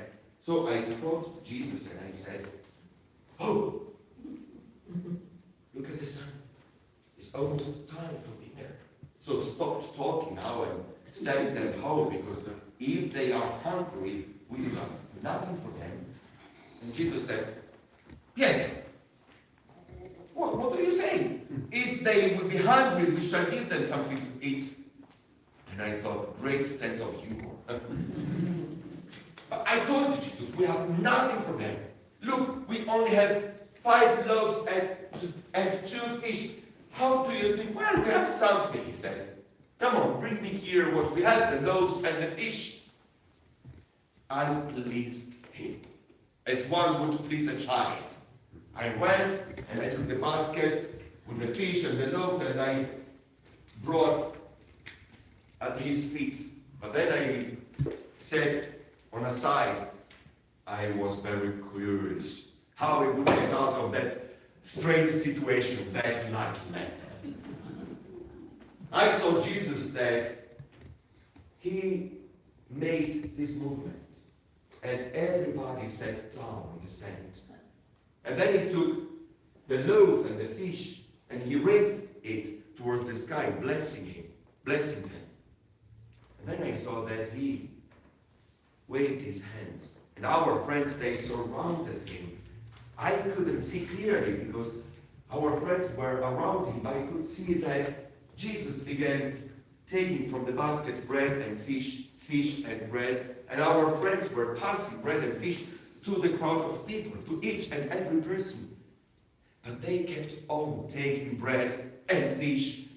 Speaker 3: So I approached Jesus and I said, "Oh, look at the sun. It's almost time for dinner. So stop talking now and send them home, because if they are hungry, we will have nothing for them." And Jesus said, "Pietro, what do you say? If they will be hungry, we shall give them something to eat." And I thought, great sense of humor. But I told you, Jesus, we have nothing for them. Look, we only have 5 loaves and 2 fish. How do you think? Well, we have something, he said. Come on, bring me here what we have, the loaves and the fish. I pleased him, as one would please a child. I went and I took the basket with the fish and the loaves and I brought at his feet. But then I said on a side, I was very curious how he would get out of that strange situation, that lucky man. I saw Jesus that he made this movement and everybody sat down in the sand. And then he took the loaf and the fish and he raised it towards the sky, blessing them. And then I saw that he waved his hands. And our friends, they surrounded him. I couldn't see clearly because our friends were around him. I could see that Jesus began taking from the basket bread and fish and bread. And our friends were passing bread and fish to the crowd of people, to each and every person. But they kept on taking bread and fish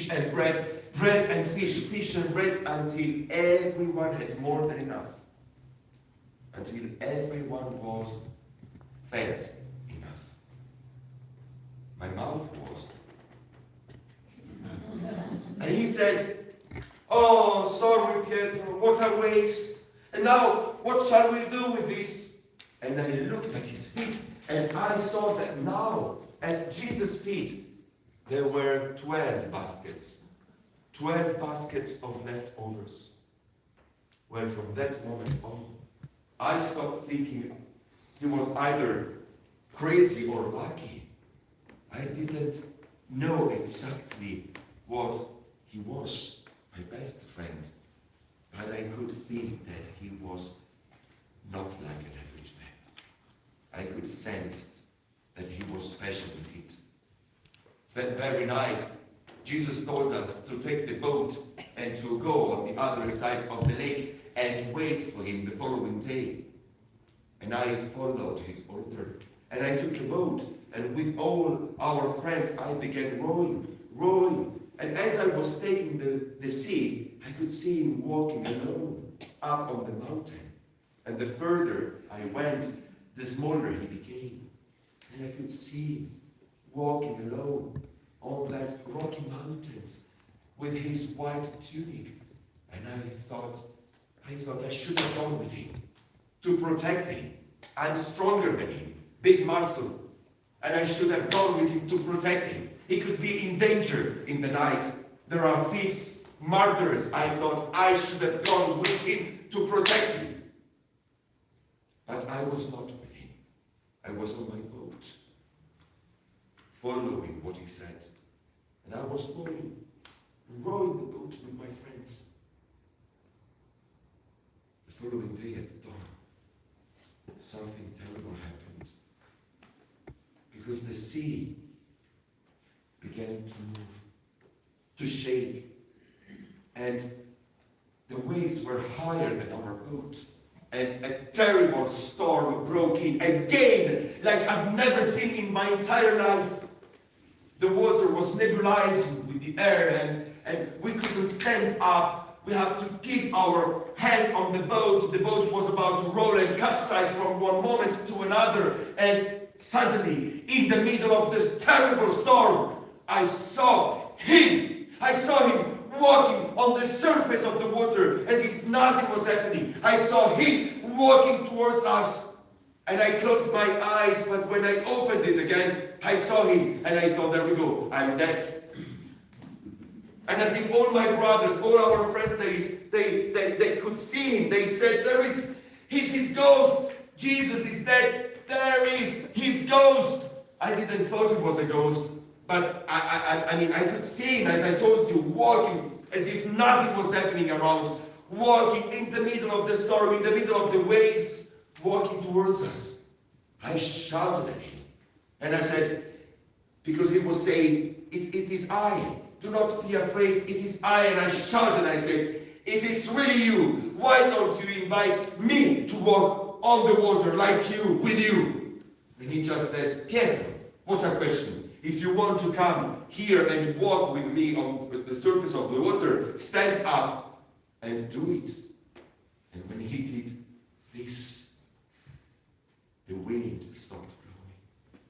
Speaker 3: and bread and fish and bread, until everyone had more than enough. Until everyone was fed enough. My mouth was. And he said, "Oh, sorry, Pietro, what a waste. And now, what shall we do with this?" And I looked at his feet, and I saw that now, at Jesus' feet, there were 12 baskets. 12 baskets of leftovers. Well, from that moment on, I stopped thinking he was either crazy or lucky. I didn't know exactly what he was, my best friend, but I could feel that he was not like an average man. I could sense that he was special with it. That very night, Jesus told us to take the boat and to go on the other side of the lake and wait for him the following day. And I followed his order. And I took the boat, and with all our friends, I began rowing. And as I was taking the sea, I could see him walking alone up on the mountain. And the further I went, the smaller he became. And I could see him walking alone on that rocky mountains with his white tunic. And I thought I should have gone with him to protect him. I'm stronger than him, big muscle. And I should have gone with him to protect him. He could be in danger in the night. There are thieves, murderers. I thought I should have gone with him to protect him. But I was not with him. I was on my boat, following what he said. And I was rowing the boat with my friends. The following day at dawn, something terrible happened. Because the sea began to move, to shake, and the waves were higher than our boat. And a terrible storm broke in again, like I've never seen in my entire life. The water was nebulizing with the air, and we couldn't stand up. We had to keep our hands on the boat. The boat was about to roll and capsize from one moment to another. And suddenly, in the middle of this terrible storm, I saw him. I saw him walking on the surface of the water as if nothing was happening. I saw him walking towards us. And I closed my eyes, but when I opened it again, I saw him, and I thought, there we go, I'm dead. And I think all my brothers, all our friends, they could see him. They said, he's his ghost. Jesus is dead. There is his ghost. I didn't thought it was a ghost, but I mean, I could see him, as I told you, walking as if nothing was happening around, walking in the middle of the storm, in the middle of the waves, walking towards us. I shouted at him, and I said, because he was saying, it is I. Do not be afraid, it is I. And I shouted and I said, if it's really you, why don't you invite me to walk on the water like you, with you? And he just said, Pietro, what a question. If you want to come here and walk with me on the surface of the water, stand up and do it. And when he did this, the wind stopped blowing.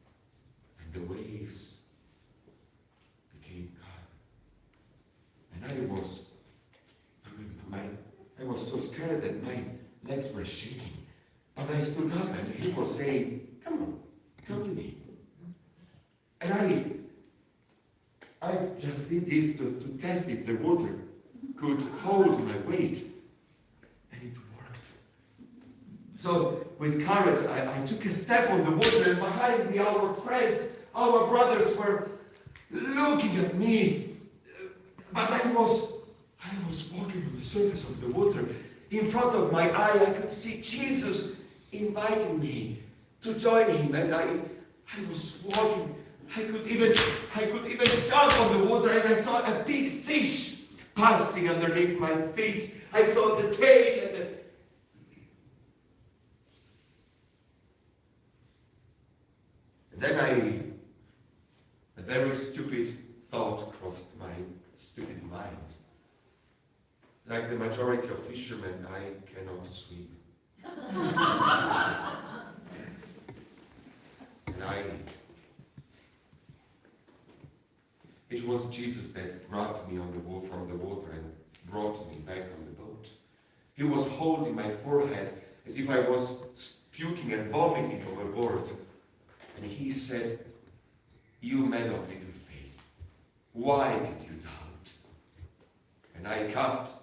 Speaker 3: was so scared that my legs were shaking. But I stood up and he was saying, come on, come with me. And I just did this to test if the water could hold my weight. And it worked. So with courage, I took a step on the water, and behind me our friends, our brothers were looking at me. But I was walking on the surface of the water. In front of my eye, I could see Jesus inviting me to join him, and I was walking. I could even jump on the water, and I saw a big fish passing underneath my feet. I saw the tail and then a very stupid thought crossed my stupid mind. Like the majority of fishermen, I cannot swim. And it was Jesus that grabbed me from the water and brought me back on the boat. He was holding my forehead as if I was puking and vomiting overboard. And he said, "You man of little faith, why did you doubt?" And I coughed,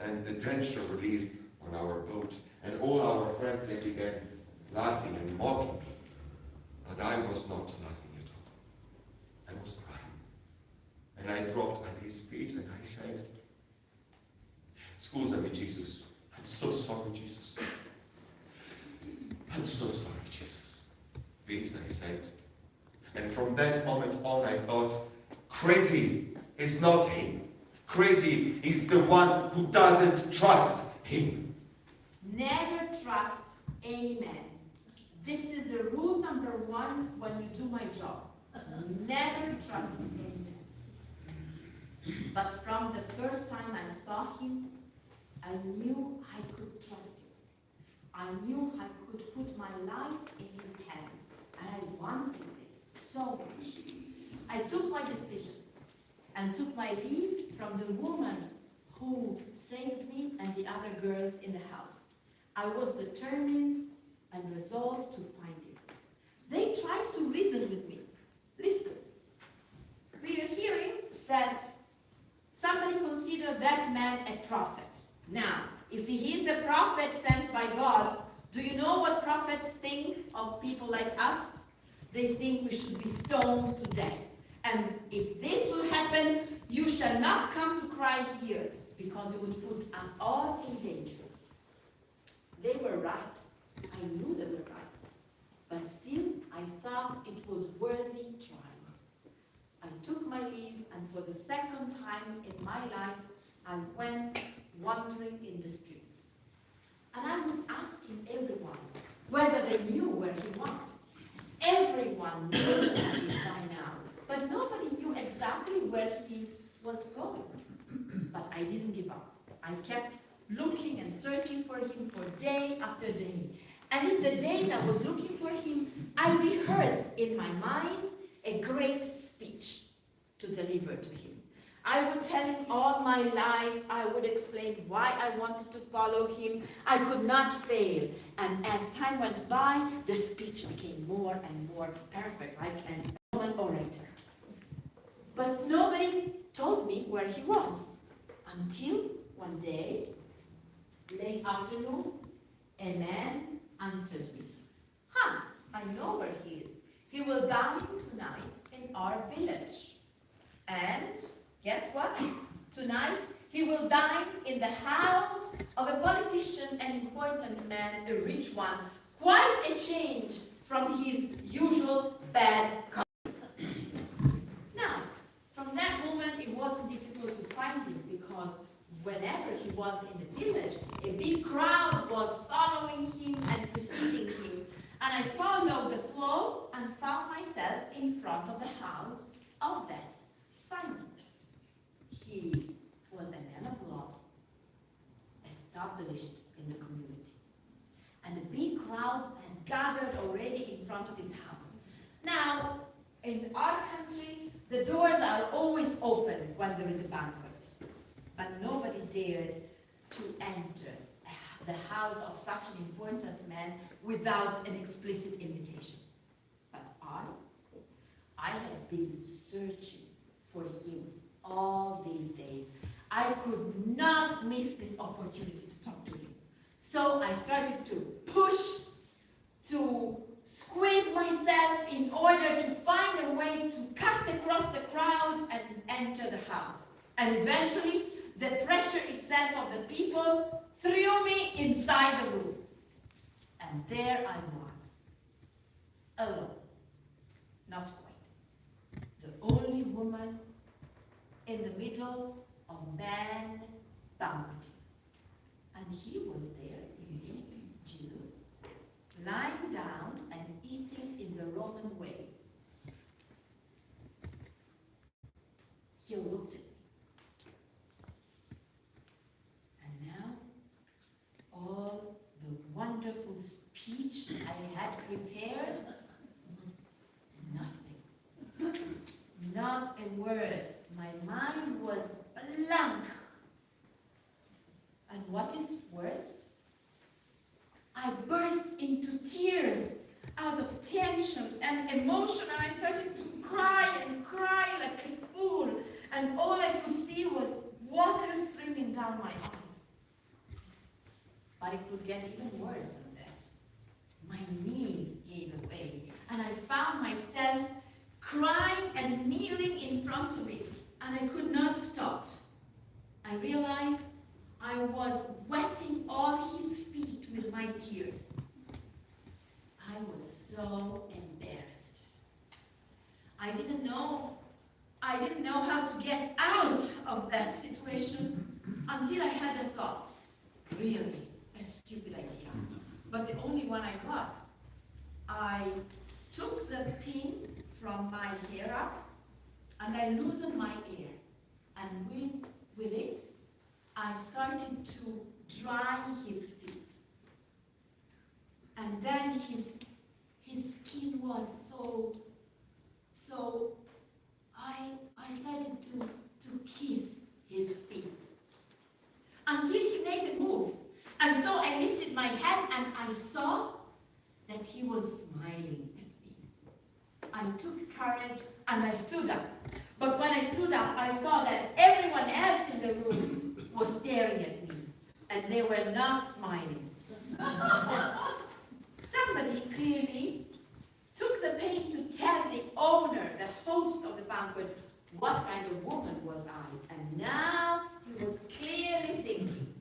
Speaker 3: and the tension released on our boat, and all our friends, they began laughing and mocking me. But I was not laughing at all. I was crying. And I dropped at his feet and I said, "Scusami, Jesus. I'm so sorry, Jesus. I'm so sorry, Jesus." This I said. And from that moment on, I thought, crazy is not him. Crazy is the one who doesn't trust him.
Speaker 4: Never trust any man. This is the rule number 1 when you do my job. Never trust any man. But from the first time I saw him, I knew I could trust him. I knew I could put my life in his hands. And I wanted this so much. I took my decision and took my leave from the woman who saved me and the other girls in the house. I was determined and resolved to find him. They tried to reason with me. Listen, we are hearing that somebody considered that man a prophet. Now, if he is a prophet sent by God, do you know what prophets think of people like us? They think we should be stoned to death. And if this will happen, you shall not come to cry here, because it would put us all in danger. They were right. I knew they were right. But still, I thought it was worthy trying. I took my leave, and for the second time in my life, I went wandering in the streets. And I was asking everyone whether they knew where he was. Everyone knew him by now, but nobody knew exactly where he was going. But I didn't give up. I kept looking and searching for him for day after day. And in the days I was looking for him, I rehearsed in my mind a great speech to deliver to him. I would tell him all my life. I would explain why I wanted to follow him. I could not fail. And as time went by, the speech became more and more perfect, like an Roman orator. But nobody told me where he was, until one day, late afternoon, a man answered me. I know where he is. He will dine tonight in our village. And guess what? Tonight, he will dine in the house of a politician, an important man, a rich one. Quite a change from his usual bad conduct. Now, from that moment, it wasn't difficult to find him, because whenever he was in the village, a big crowd was following him and preceding him. And I followed the flow and found myself in front of the house of that Simon. He was a man of law, established in the community. And a big crowd had gathered already in front of his house. Now, in our country, the doors are always open when there is a banquet. But nobody dared to enter house of such an important man without an explicit invitation. But I had been searching for him all these days. I could not miss this opportunity to talk to him. So I started to push, to squeeze myself in order to find a way to cut across the crowd and enter the house. And eventually, the pressure itself of the people threw me inside the room. And there I was, alone, not quite, the only woman in the middle of man banqueting. And he was there, indeed, Jesus, lying down and eating in the Roman way. He looked at me. And now, all the wonderful speech I had prepared, nothing. Not a word. My mind was blank. And what is worse, I burst into tears out of tension and emotion, and I started to cry and cry like a fool, and all I could see was water streaming down my eyes. But it could get even worse than that. My knees gave away, and I found myself crying and kneeling in front of him, and I could not stop. I realized I was wetting all his feet with my tears. I was so embarrassed. I didn't know how to get out of that situation until I had a thought. Really, a stupid idea, but the only one I got. I took the pin from my hair up and I loosened my hair, and with it I started to dry his feet. And then his skin was so I started to kiss his feet until he made a move. And so I lifted my head and I saw that he was smiling at me. I took courage and I stood up. But when I stood up, I saw that everyone else in the room was staring at me, and they were not smiling. Somebody clearly took the pain to tell the owner, the host of the banquet, what kind of woman was I. And now he was clearly thinking,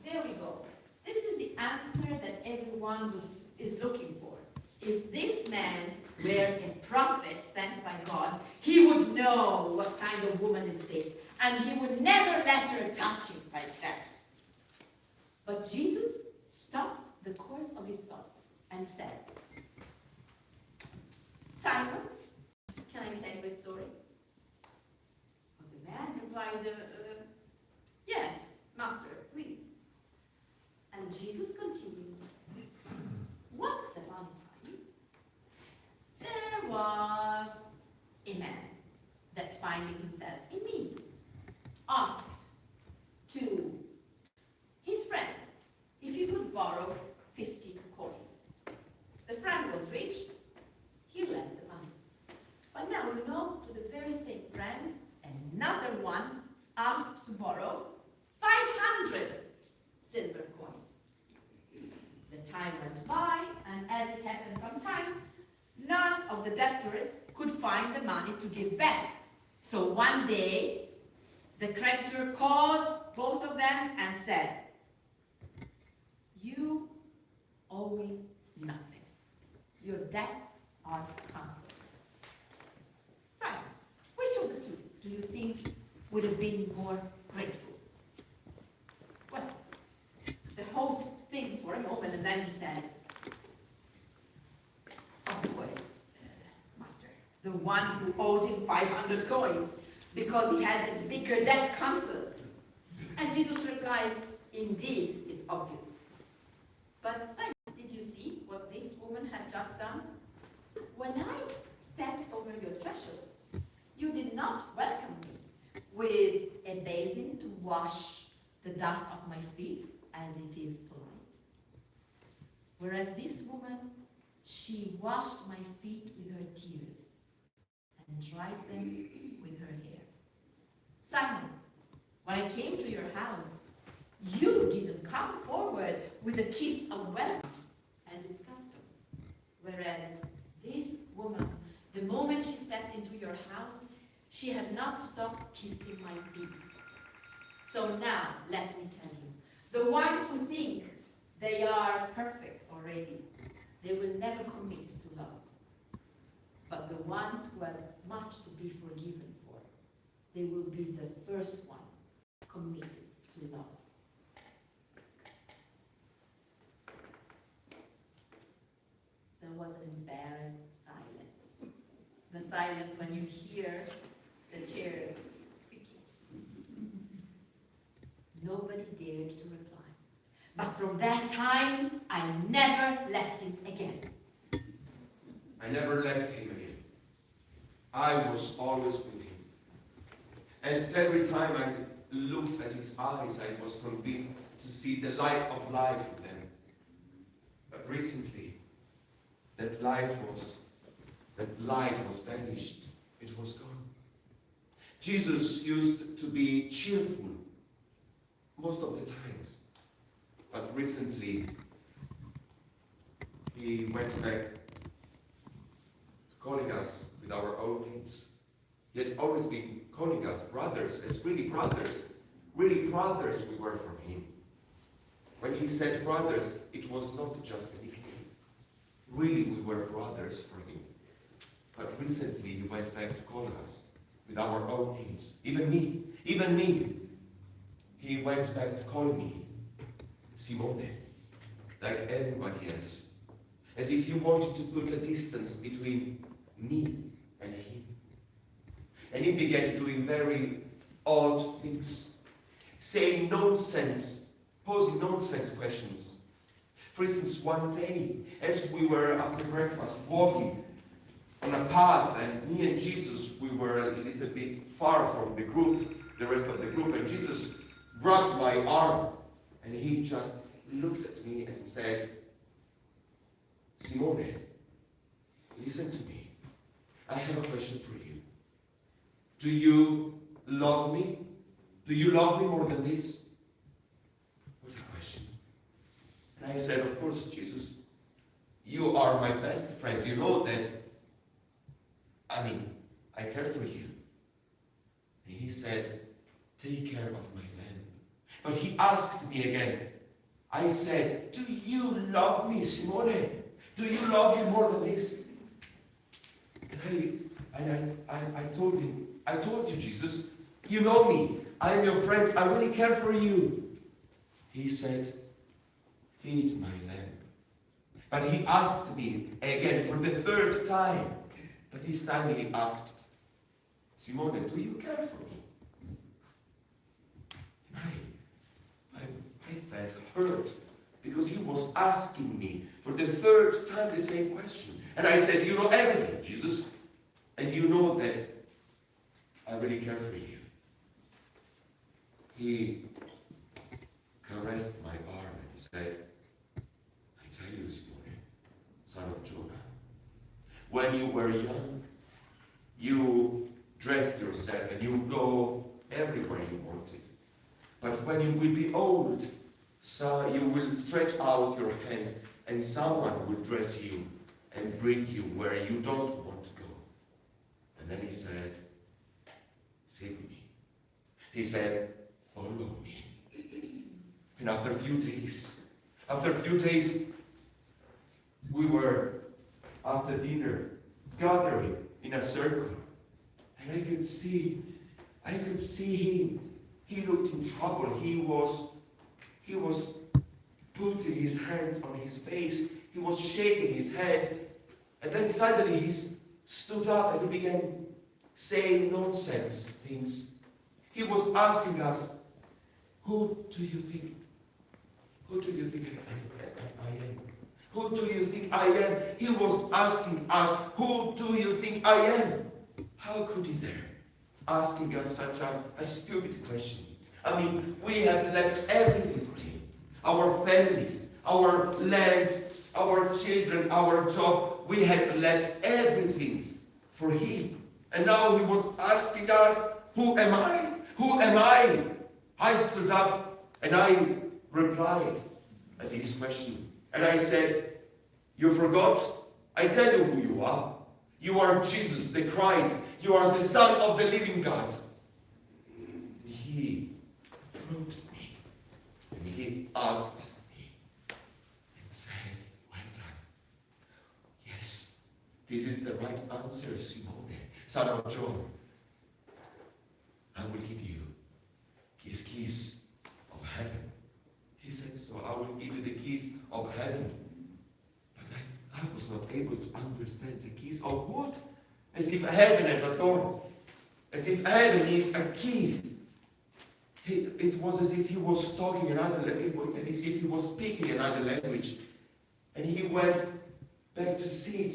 Speaker 4: there we go. This is the answer that everyone is looking for. If this man were a prophet sent by God, he would know what kind of woman is this, and he would never let her touch him like that. But Jesus stopped the course of his thoughts and said, Simon, can I tell you a story? But the man replied, yes, master, please. And Jesus continued, once upon a time, there was a man that finding himself in need, asked to his friend if he could borrow 50 coins. The friend was rich, he lent the money. But now you know, to the very same friend, another one asked to borrow 500 silver coins. The time went by, and as it happened sometimes, none of the debtors could find the money to give back. So one day, the creditor calls both of them and says, you owe me nothing. Your debts are cancelled. Simon, which of the two do you think would have been more grateful? Well, the host thinks for a moment and then he says, of course, master, the one who owed him 500 coins because he had a bigger debt cancelled. And Jesus replies, indeed, it's obvious. But Simon, did you see what this woman had just done? When I stepped over your threshold, you did not welcome me with a basin to wash the dust off my feet, as it is polite. Whereas this woman, she washed my feet with her tears and dried them with her hair. Simon, when I came to your house, you didn't come forward with a kiss of welcome, as it's custom. Whereas this woman, the moment she stepped into your house, she had not stopped kissing my feet. So now, let me tell you, the ones who think they are perfect already, they will never commit to love. But the ones who have much to be forgiven for, they will be the first one committed to love. There was an embarrassed silence. The silence when you hear the chairs creaking. Nobody dared to reply. But from that time, I never left him again.
Speaker 3: I never left him again. I was always with him. And every time I looked at his eyes, I was convinced to see the light of life in them. But recently, that light was vanished. It was gone. Jesus used to be cheerful most of the times. But recently, he went back calling us with our own names. He had always been calling us brothers, as really brothers we were from him. When he said brothers, it was not just a nickname. Really, we were brothers for him. But recently, he went back to call us with our own names. Even me. He went back to call me Simone, like everybody else. As if he wanted to put a distance between me and him. And he began doing very odd things, saying nonsense, posing nonsense questions. For instance, one day, as we were after breakfast walking on a path, and me and Jesus, we were a little bit far from the rest of the group, and Jesus grabbed my arm, and he just looked at me and said, Simone, listen to me. I have a question for you. Do you love me? Do you love me more than this? What a question. And I said, of course, Jesus, you are my best friend. You know that, I care for you. And he said, take care of my lamb. But he asked me again. I said, do you love me, Simone? Do you love me more than this? And I told him, I told you, Jesus, you know me. I am your friend. I really care for you. He said, feed my lamb. But he asked me again for the third time. But this time he asked, Simone, do you care for me? And I felt hurt because he was asking me for the third time the same question. And I said, you know everything, Jesus. And you know that I really care for you. He caressed my arm and said, I tell you, Simone, son of Jonah, when you were young, you dressed yourself and you go everywhere you wanted. But when you will be old, so you will stretch out your hands and someone will dress you and bring you where you don't want to go. And then he said, sit with me. He said, follow me. And after a few days, we were, after dinner, gathering in a circle. And I could see him. He looked in trouble. He was putting his hands on his face. He was shaking his head. And then suddenly he stood up and he began saying nonsense things. He was asking us, who do you think I am? Who do you think I am? He was asking us, who do you think I am? How could he dare asking us such a stupid question? We have left everything for him. Our families, our lands, our children, our job. We had left everything for him. And now he was asking us, who am I? Who am I? I stood up and I replied at his question. And I said, you forgot? I tell you who you are. You are Jesus, the Christ. You are the Son of the living God. He approved me. And he hugged me and said, well done. Yes, this is the right answer, Simone, son of John. I will give you his keys of heaven. He said, so I will give you the keys of heaven. But I was not able to understand the keys of what? As if heaven has a door. As if heaven is a key. It was as if he was talking another language, as if he was speaking another language. And he went back to sit.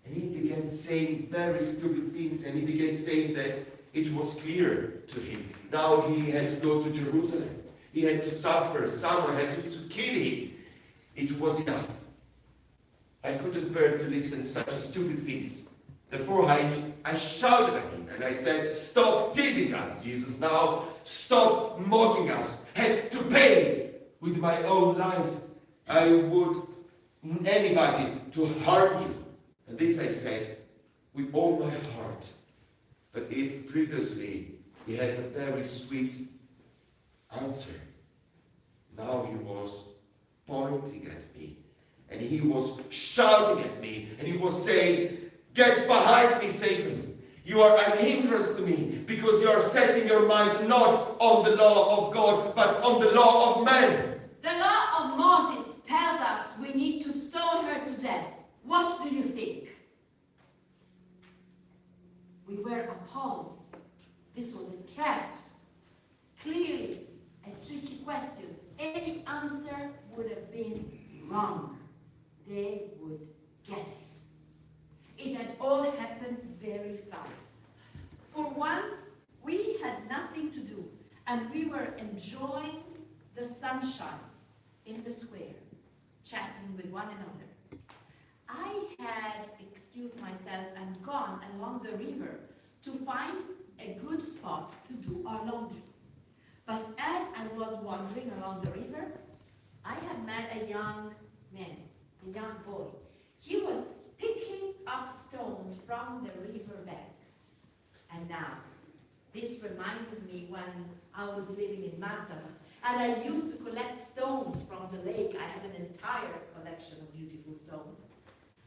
Speaker 3: And he began saying very stupid things. And he began saying that it was clear to him. Now he had to go to Jerusalem. He had to suffer. Someone had to kill him. It was enough. I couldn't bear to listen to such stupid things. Therefore, I shouted at him and I said, stop teasing us, Jesus, now. Stop mocking us. Had to pay with my own life. I would anybody to harm you. And this I said with all my heart. But if previously he had a very sweet answer, now he was pointing at me. And he was shouting at me. And he was saying, get behind me, Satan. You are an hindrance to me because you are setting your mind not on the law of God, but on the law of man.
Speaker 4: The law of Moses tells us we need to stone her to death. What do you think? We were appalled. This was a trap. Clearly, a tricky question. Any answer would have been wrong. They would get it. It had all happened very fast. For once, we had nothing to do, and we were enjoying the sunshine in the square, chatting with one another. I had excused myself and gone along the river to find a good spot to do our laundry. But as I was wandering along the river, I had met a young man, a young boy. He was picking up stones from the river bank. And now, this reminded me when I was living in Magdala, and I used to collect stones from the lake. I had an entire collection of beautiful stones.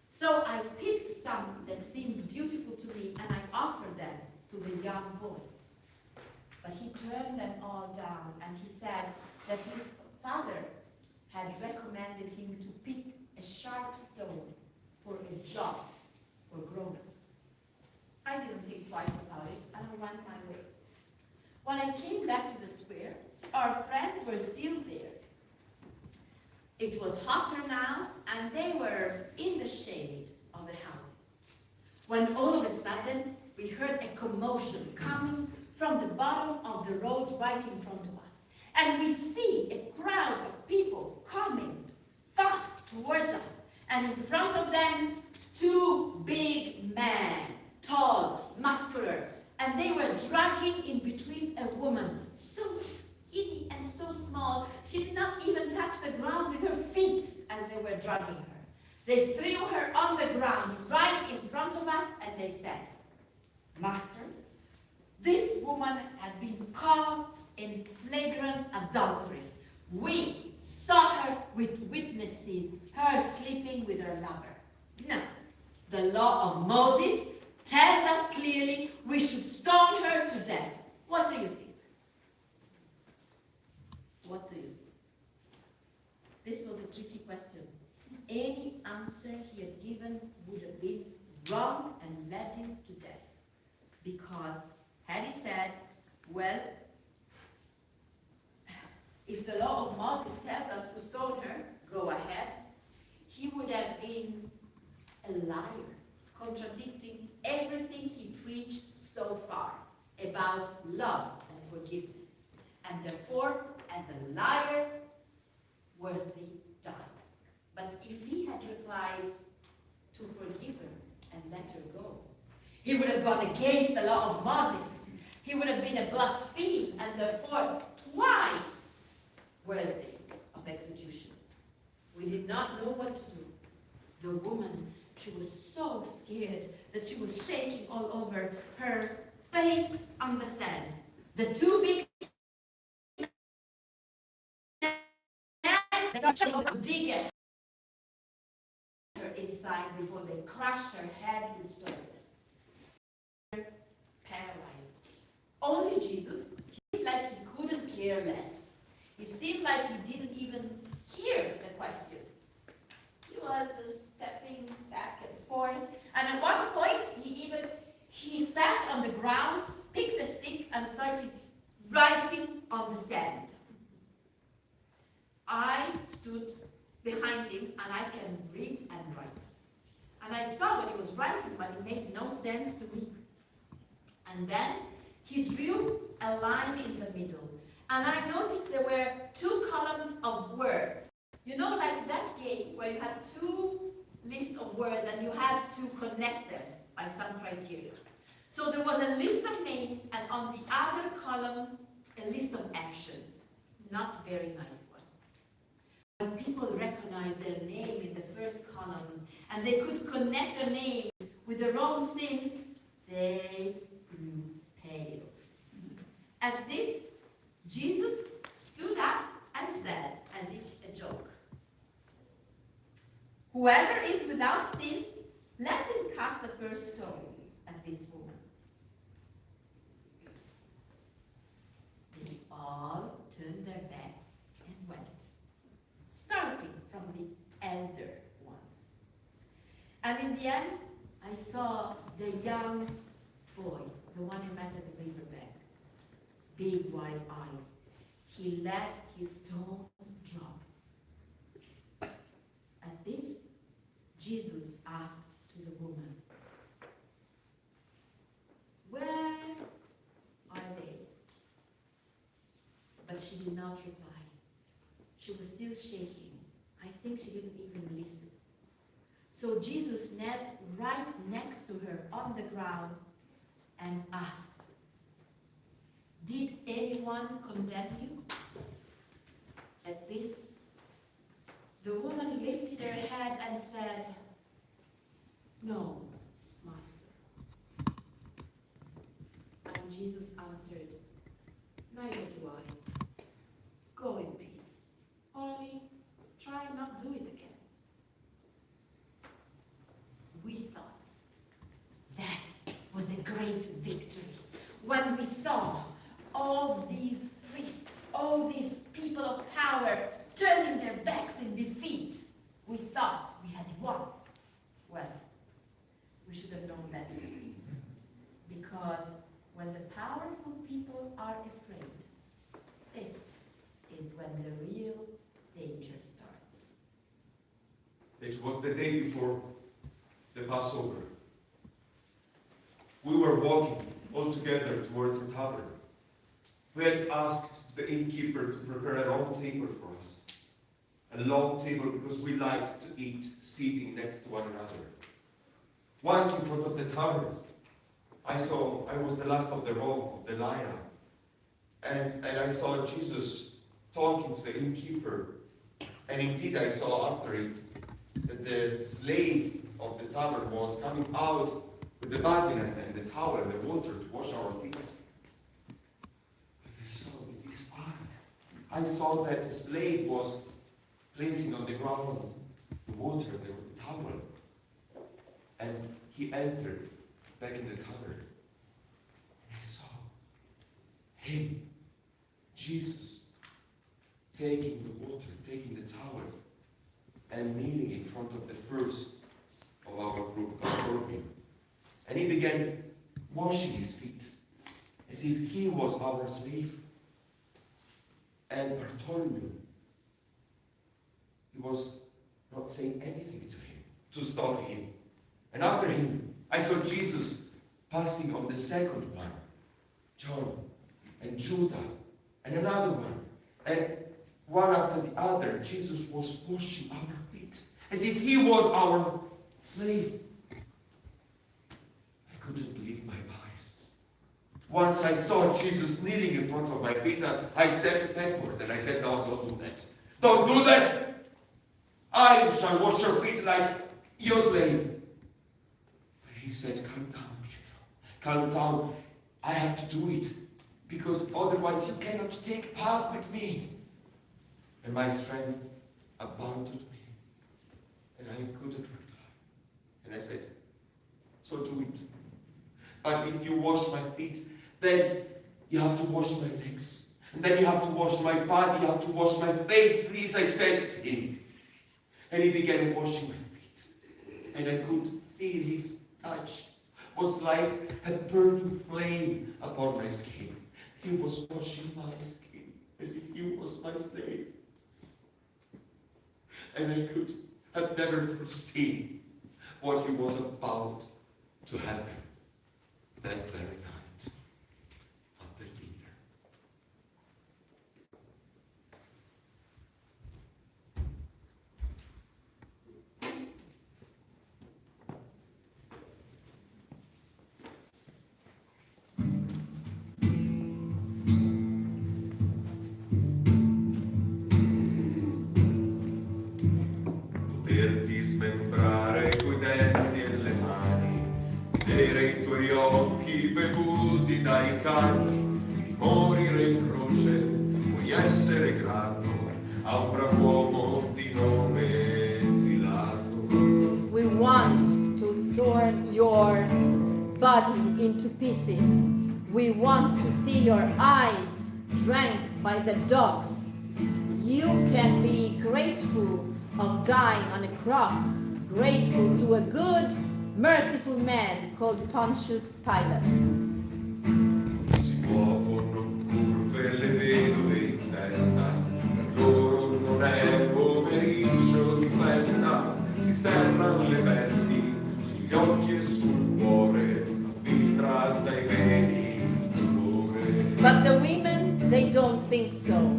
Speaker 4: So I picked some that seemed beautiful to me, and I offered them to the young boy. But he turned them all down, and he said that his father had recommended him to pick a sharp stone for a job for grown-ups. I didn't think twice about it, and I went my way. When I came back to the square, our friends were still there. It was hotter now, and they were in the shade of the houses. When all of a sudden, we heard a commotion coming from the bottom of the road right in front of us. And we see a crowd of people coming fast towards us. And in front of them, two big men, tall, muscular, and they were dragging in between a woman, so skinny and so small, she did not even touch the ground with her feet as they were dragging her. They threw her on the ground right in front of us, and they said, Master, this woman had been caught in flagrant adultery. We saw her with witnesses, her sleeping with her lover. Now, the law of Moses tells us clearly we should stone her to death. What do you think? What do you think? This was a tricky question. Any answer he had given would have been wrong and led him to death. Because had he said, well, if the law of Moses tells us to stone her, go ahead, he would have been a liar, contradicting everything he preached so far about love and forgiveness. And therefore, as a liar, worthy died. But if he had He would have gone against the law of Moses. He would have been a blaspheme and therefore twice worthy of execution. We did not know what to do. The woman, she was so scared that she was shaking all over, her face on the sand. The two big men to dig at her inside before they crushed her head with stones. Paralyzed. Only Jesus, he seemed like he couldn't care less. He seemed like he didn't even hear the question. He was stepping back and forth, and at one point he sat on the ground, picked a stick, and started writing on the sand. I stood behind him, and I can read and write. And I saw what he was writing, but it made no sense to me. And then he drew a line in the middle, and I noticed there were two columns of words. You know, like that game where you have two lists of words and you have to connect them by some criteria. So there was a list of names, and on the other column, a list of actions. Not very nice one. When people recognized their name in the first columns and they could connect their names with their own sins, they grew pale. At this, Jesus stood up and said, as if a joke, "Whoever is without sin, let him cast the first stone at this woman." They all turned their backs and went, starting from the elder ones. And in the end, I saw the young boy, the one I met at the riverbank, big wide eyes. He let his stone drop. At this, Jesus asked to the woman, "Where are they?" But she did not reply. She was still shaking. I think she didn't even listen. So Jesus knelt right next to her on the ground and asked, "Did anyone condemn you?" At this, the woman lifted her head and said, "No, Master." And Jesus answered, "Neither do I. Go in peace. Only try not to do it again." We thought that was a great victory when we saw all these priests, all these people of power turning their backs in defeat. We thought we had won. Well, we should have known better. Because when the powerful people are afraid, this is when the real danger starts.
Speaker 3: It was the day before the Passover. We were walking all together towards the tavern. We had asked the innkeeper to prepare a long table for us. A long table because we liked to eat sitting next to one another. Once in front of the tavern, I was the last of the row of the line. And I saw Jesus talking to the innkeeper. And indeed I saw after it that the slave of the tavern was coming out with the basin and the towel and the water to wash our feet. But I saw with his eyes, I saw that the slave was placing on the ground the water, the towel. And he entered back in the tavern. And I saw him, Jesus, taking the water, taking the towel, and kneeling in front of the first of our group before him. And he began washing his feet as if he was our slave. And Bartholomew, he was not saying anything to him, to stop him. And after him, I saw Jesus passing on the second one, John and Judah, and another one. And one after the other, Jesus was washing our feet as if he was our slave. I couldn't believe my eyes. Once I saw Jesus kneeling in front of my feet, I stepped backward and I said, no, don't do that. Don't do that! I shall wash your feet like your slave. But he said, calm down, Pietro. Calm down. I have to do it, because otherwise you cannot take part with me. And my strength abandoned me, and I couldn't reply. And I said, so do it. But if you wash my feet, then you have to wash my legs. And then you have to wash my body, you have to wash my face, please, I said to him. And he began washing my feet. And I could feel his touch. It was like a burning flame upon my skin. He was washing my skin as if he was my slave. And I could have never foreseen what he was about to happen that very night after dinner. Poterti smembrare coi denti e le mani, vedere i tuoi occhi bevuti dai cani, di morire in croce, puoi essere grato a un brav'uomo di nome Pilato.
Speaker 2: We want to torn your body into pieces. We want to see your eyes drank by the dogs. You can be grateful of dying on a cross, grateful to a good, merciful man called Pontius Pilate.
Speaker 3: Si muovono curve le vedove in testa, per loro non è pomeriggio di festa, si serrano le vesti sugli occhi e sul cuore, filtrata dai veli d'amore.
Speaker 2: But the women, they don't think so.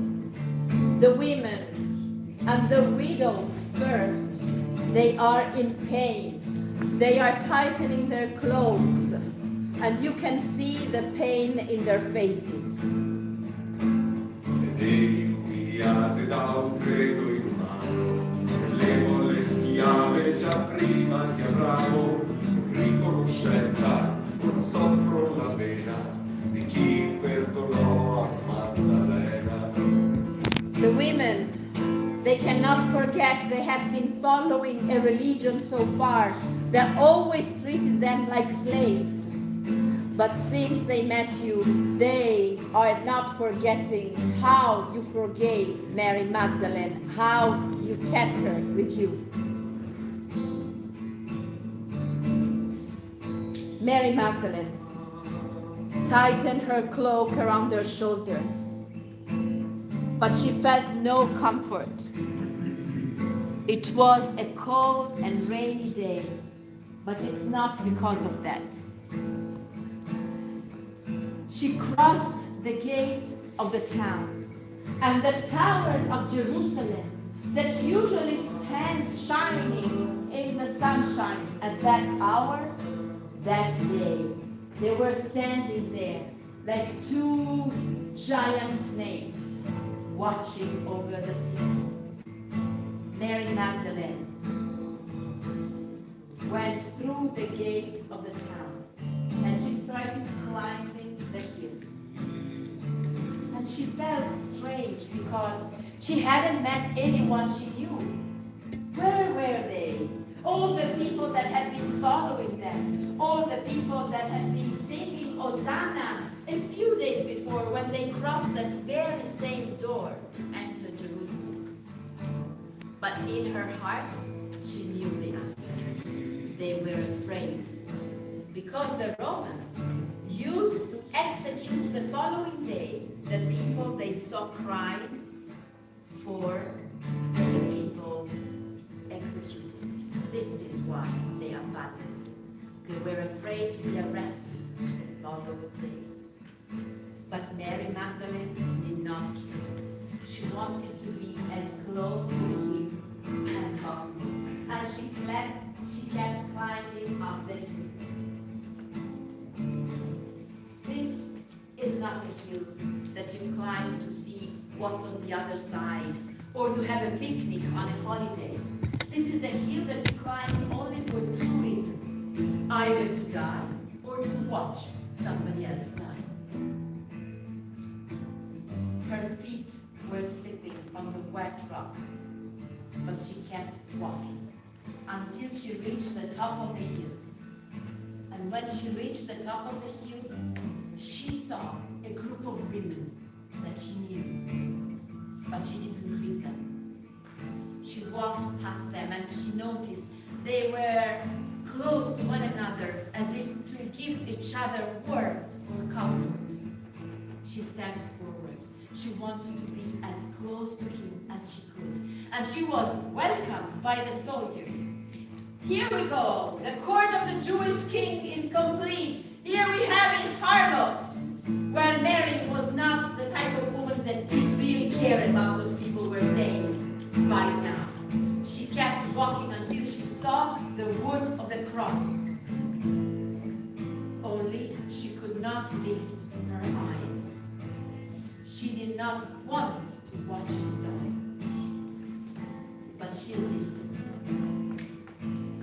Speaker 2: The women and the widows first, they are in pain. They are tightening their cloaks, and you can see the pain in their faces.
Speaker 3: Fedeli umiliate da un credo in mano, levo le schiave già prima di Abramo, riconoscenza, ora soffro la pena di chi perdonò a Maddalena.
Speaker 2: The women, they cannot forget they have been following a religion so far that always treated them like slaves. But since they met you, they are not forgetting how you forgave Mary Magdalene, how you kept her with you. Mary Magdalene tightened her cloak around her shoulders, but she felt no comfort. It was a cold and rainy day, but it's not because of that. She crossed the gates of the town, and the towers of Jerusalem that usually stand shining in the sunshine at that hour, that day, they were standing there like two giant snakes watching over the city. Mary Magdalene went through the gate of the town, and she started climbing the hill. And she felt strange because she hadn't met anyone she knew. Where were they? All the people that had been following them, all the people that had been singing Hosanna a few days before when they crossed that very same door to enter Jerusalem. But in her heart, she knew the answer. They were afraid because the Romans used to execute the following day the people they saw crying for the people executed. This is why they abandoned. They were afraid to be arrested the following day. But Mary Magdalene did not care. She wanted to be as close to him as possible. And she kept climbing up the hill.
Speaker 4: what on the other side, or to have a picnic on a holiday. This is a hill that you climb only for two reasons, either to die or to watch somebody else die. Her feet were slipping on the wet rocks, but she kept walking until she reached the top of the hill. And when she reached the top of the hill, she saw a group of women that she knew, but she didn't greet them. She walked past them and she noticed they were close to one another as if to give each other warmth or comfort. She stepped forward. She wanted to be as close to him as she could. And she was welcomed by the soldiers. Here we go. The court of the Jewish king is complete. Here we have his harlot. Well, Mary was not the type of woman that did really care about what people were saying right now. She kept walking until she saw the wood of the cross. Only she could not lift her eyes. She did not want to watch him die. But she listened.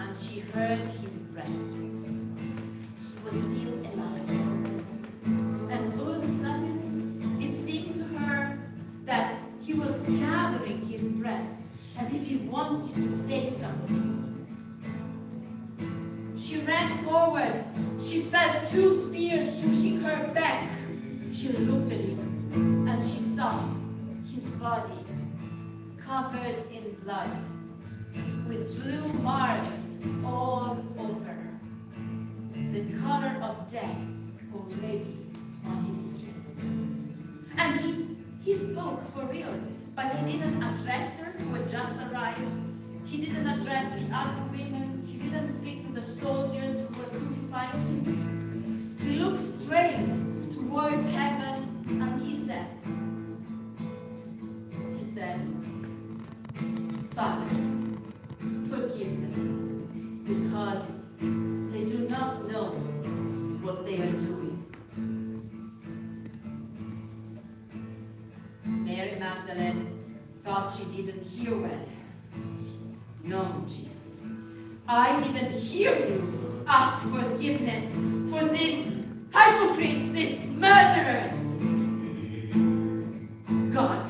Speaker 4: And she heard his breath. He was still alive. And all of a sudden, it seemed to her that he was gathering his breath as if he wanted to say something. She ran forward. She felt two spears pushing her back. She looked at him and she saw his body covered in blood with blue marks all over. The color of death already on his skin. And he spoke for real, but he didn't address her who had just arrived. He didn't address the other women. He didn't speak to the soldiers who were crucifying him. He looked straight towards heaven and he said, Father, forgive them, because they do not know what they are doing. Mary Magdalene thought she didn't hear well. No, Jesus, I didn't hear you ask forgiveness for these hypocrites, these murderers. God,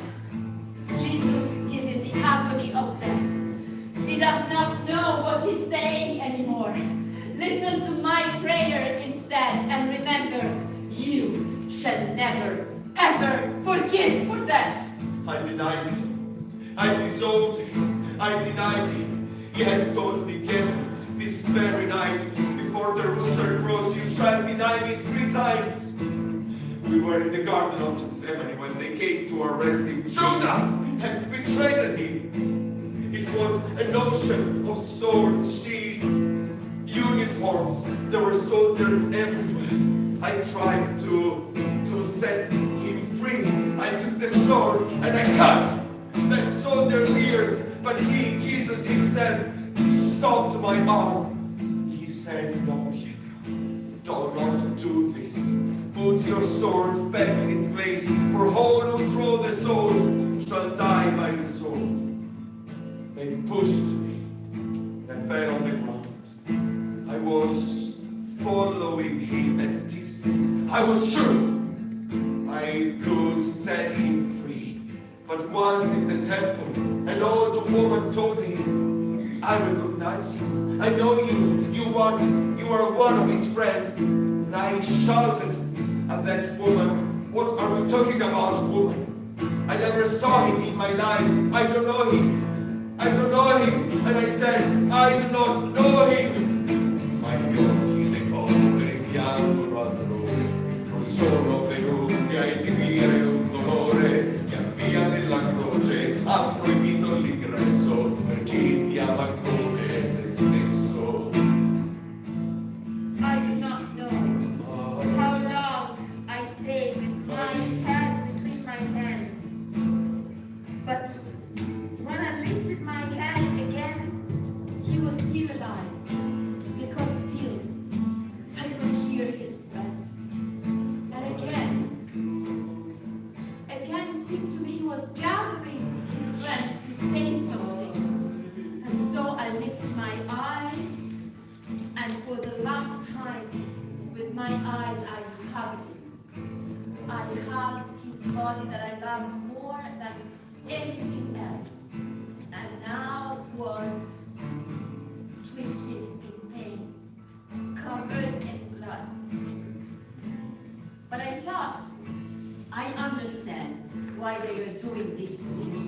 Speaker 4: Jesus is in the agony of death. He does not know what he's saying anymore. Listen to my prayer instead, and remember, you shall never, ever forgive for that.
Speaker 3: I denied him. I disowned him. I denied him. He had told me, Gabriel, this very night, before the rooster crows, you shall deny me 3 times. We were in the Garden of Gethsemane when they came to arrest him. Judah had betrayed him. It was an ocean of swords, shields, uniforms. There were soldiers everywhere. I tried to set him free. I took the sword and I cut that soldier's ears. But he, Jesus himself, stopped my arm. He said, no, Pietro, do not do this. Put your sword back in its place, for all who draw the sword shall die by the sword. They pushed me. I fell on the ground. I was following him at a distance. I was sure I could set him free. But once in the temple, an old woman told him, I recognize you. I know you. You are one of his friends. And I shouted at that woman, what are you talking about, woman? I never saw him in my life. I don't know him. I don't know him. And I said, I do not know him. My occhi le copre piangono altrove, non sono venuti a esibire un dolore che a via della croce ha proibito l'ingresso per chi ti ama come se stesso.
Speaker 4: I do not know how long I stayed with my head between my hands. But when I lifted my head again, he was still alive. doing this to you,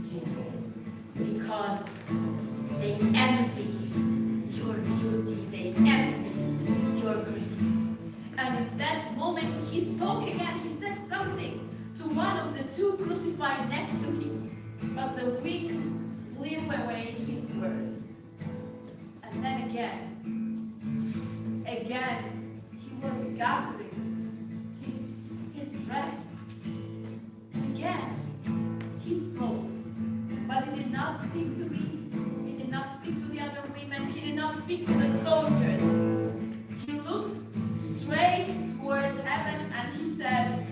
Speaker 4: Jesus? Because they envy your beauty, they envy your grace. And in that moment, he spoke again. He said something to one of the two crucified next to him, but the wind blew away his words. And then again, he was gathering his breath. And again, he spoke, but he did not speak to me. He did not speak to the other women. He did not speak to the soldiers. He looked straight towards heaven and he said,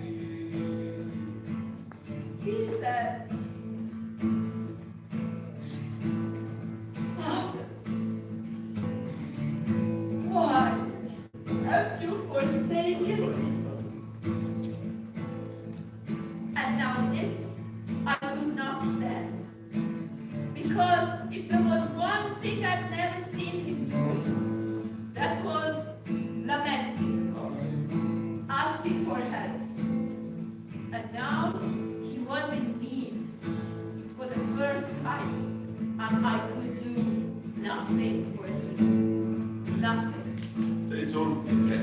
Speaker 4: Father, why have you forsaken me? And now this I could not stand. Because if there was one thing I've never seen him do, that was lamenting, asking for help. And now he was in need for the first time, and I could do nothing for him. Nothing.
Speaker 3: They told me,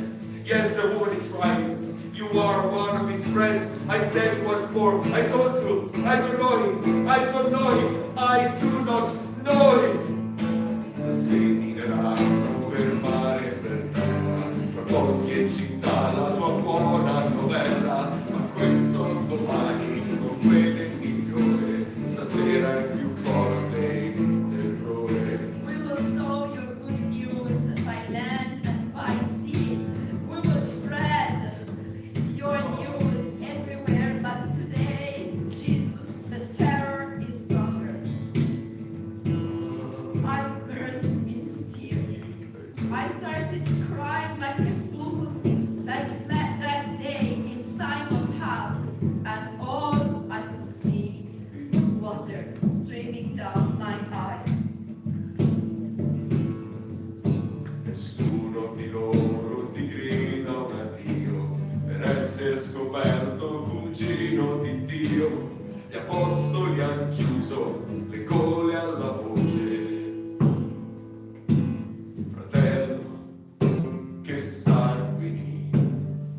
Speaker 3: yes, the woman is right. You are one of his friends. I said it once more. I told you, I don't know him. I don't know him. I do not know him. Se mineranno per mare e per terra, fra boschi e città, la tua buona novella. Ma questo domani non vede il migliore. Stasera è più forte il terrore.
Speaker 4: We will sow your good news by land and by sea. We will spread your news everywhere, but today, Jesus, the terror is stronger. I burst into tears. I started crying like a fool, like that day in Simon's house, and all I could see was water streaming down my eyes.
Speaker 3: Nessuno di loro ti grida un addio per essere scoperto cugino di Dio. Gli apostoli han chiuso le gole alla voce. Fratello, che sanguini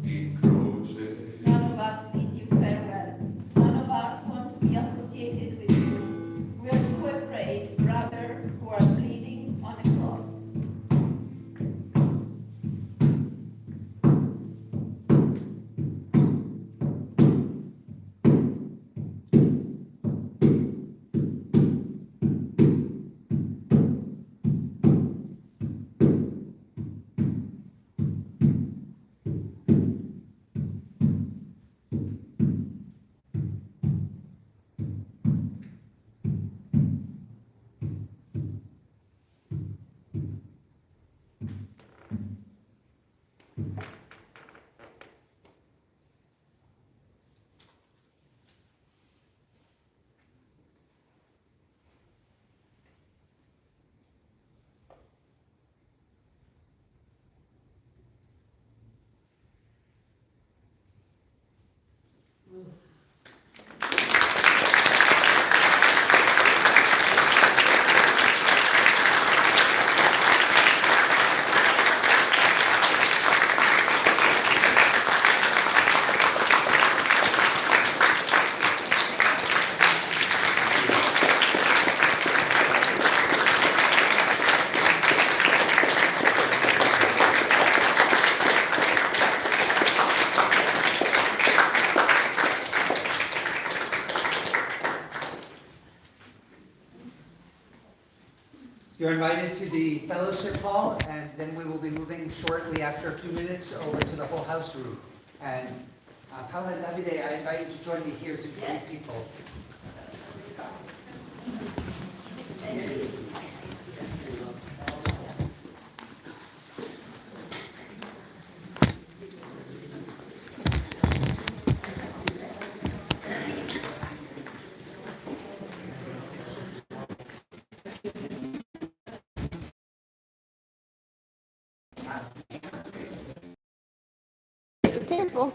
Speaker 3: in croce.
Speaker 4: None of us bid you farewell. None of us want to be associated with you. We are too afraid, brother, who are bleeding on a cross.
Speaker 1: You're invited to the fellowship hall, and then we will be moving shortly after a few minutes over to the whole house room. And Paula and Davide, I invite you to join me here to greet people.
Speaker 5: Careful.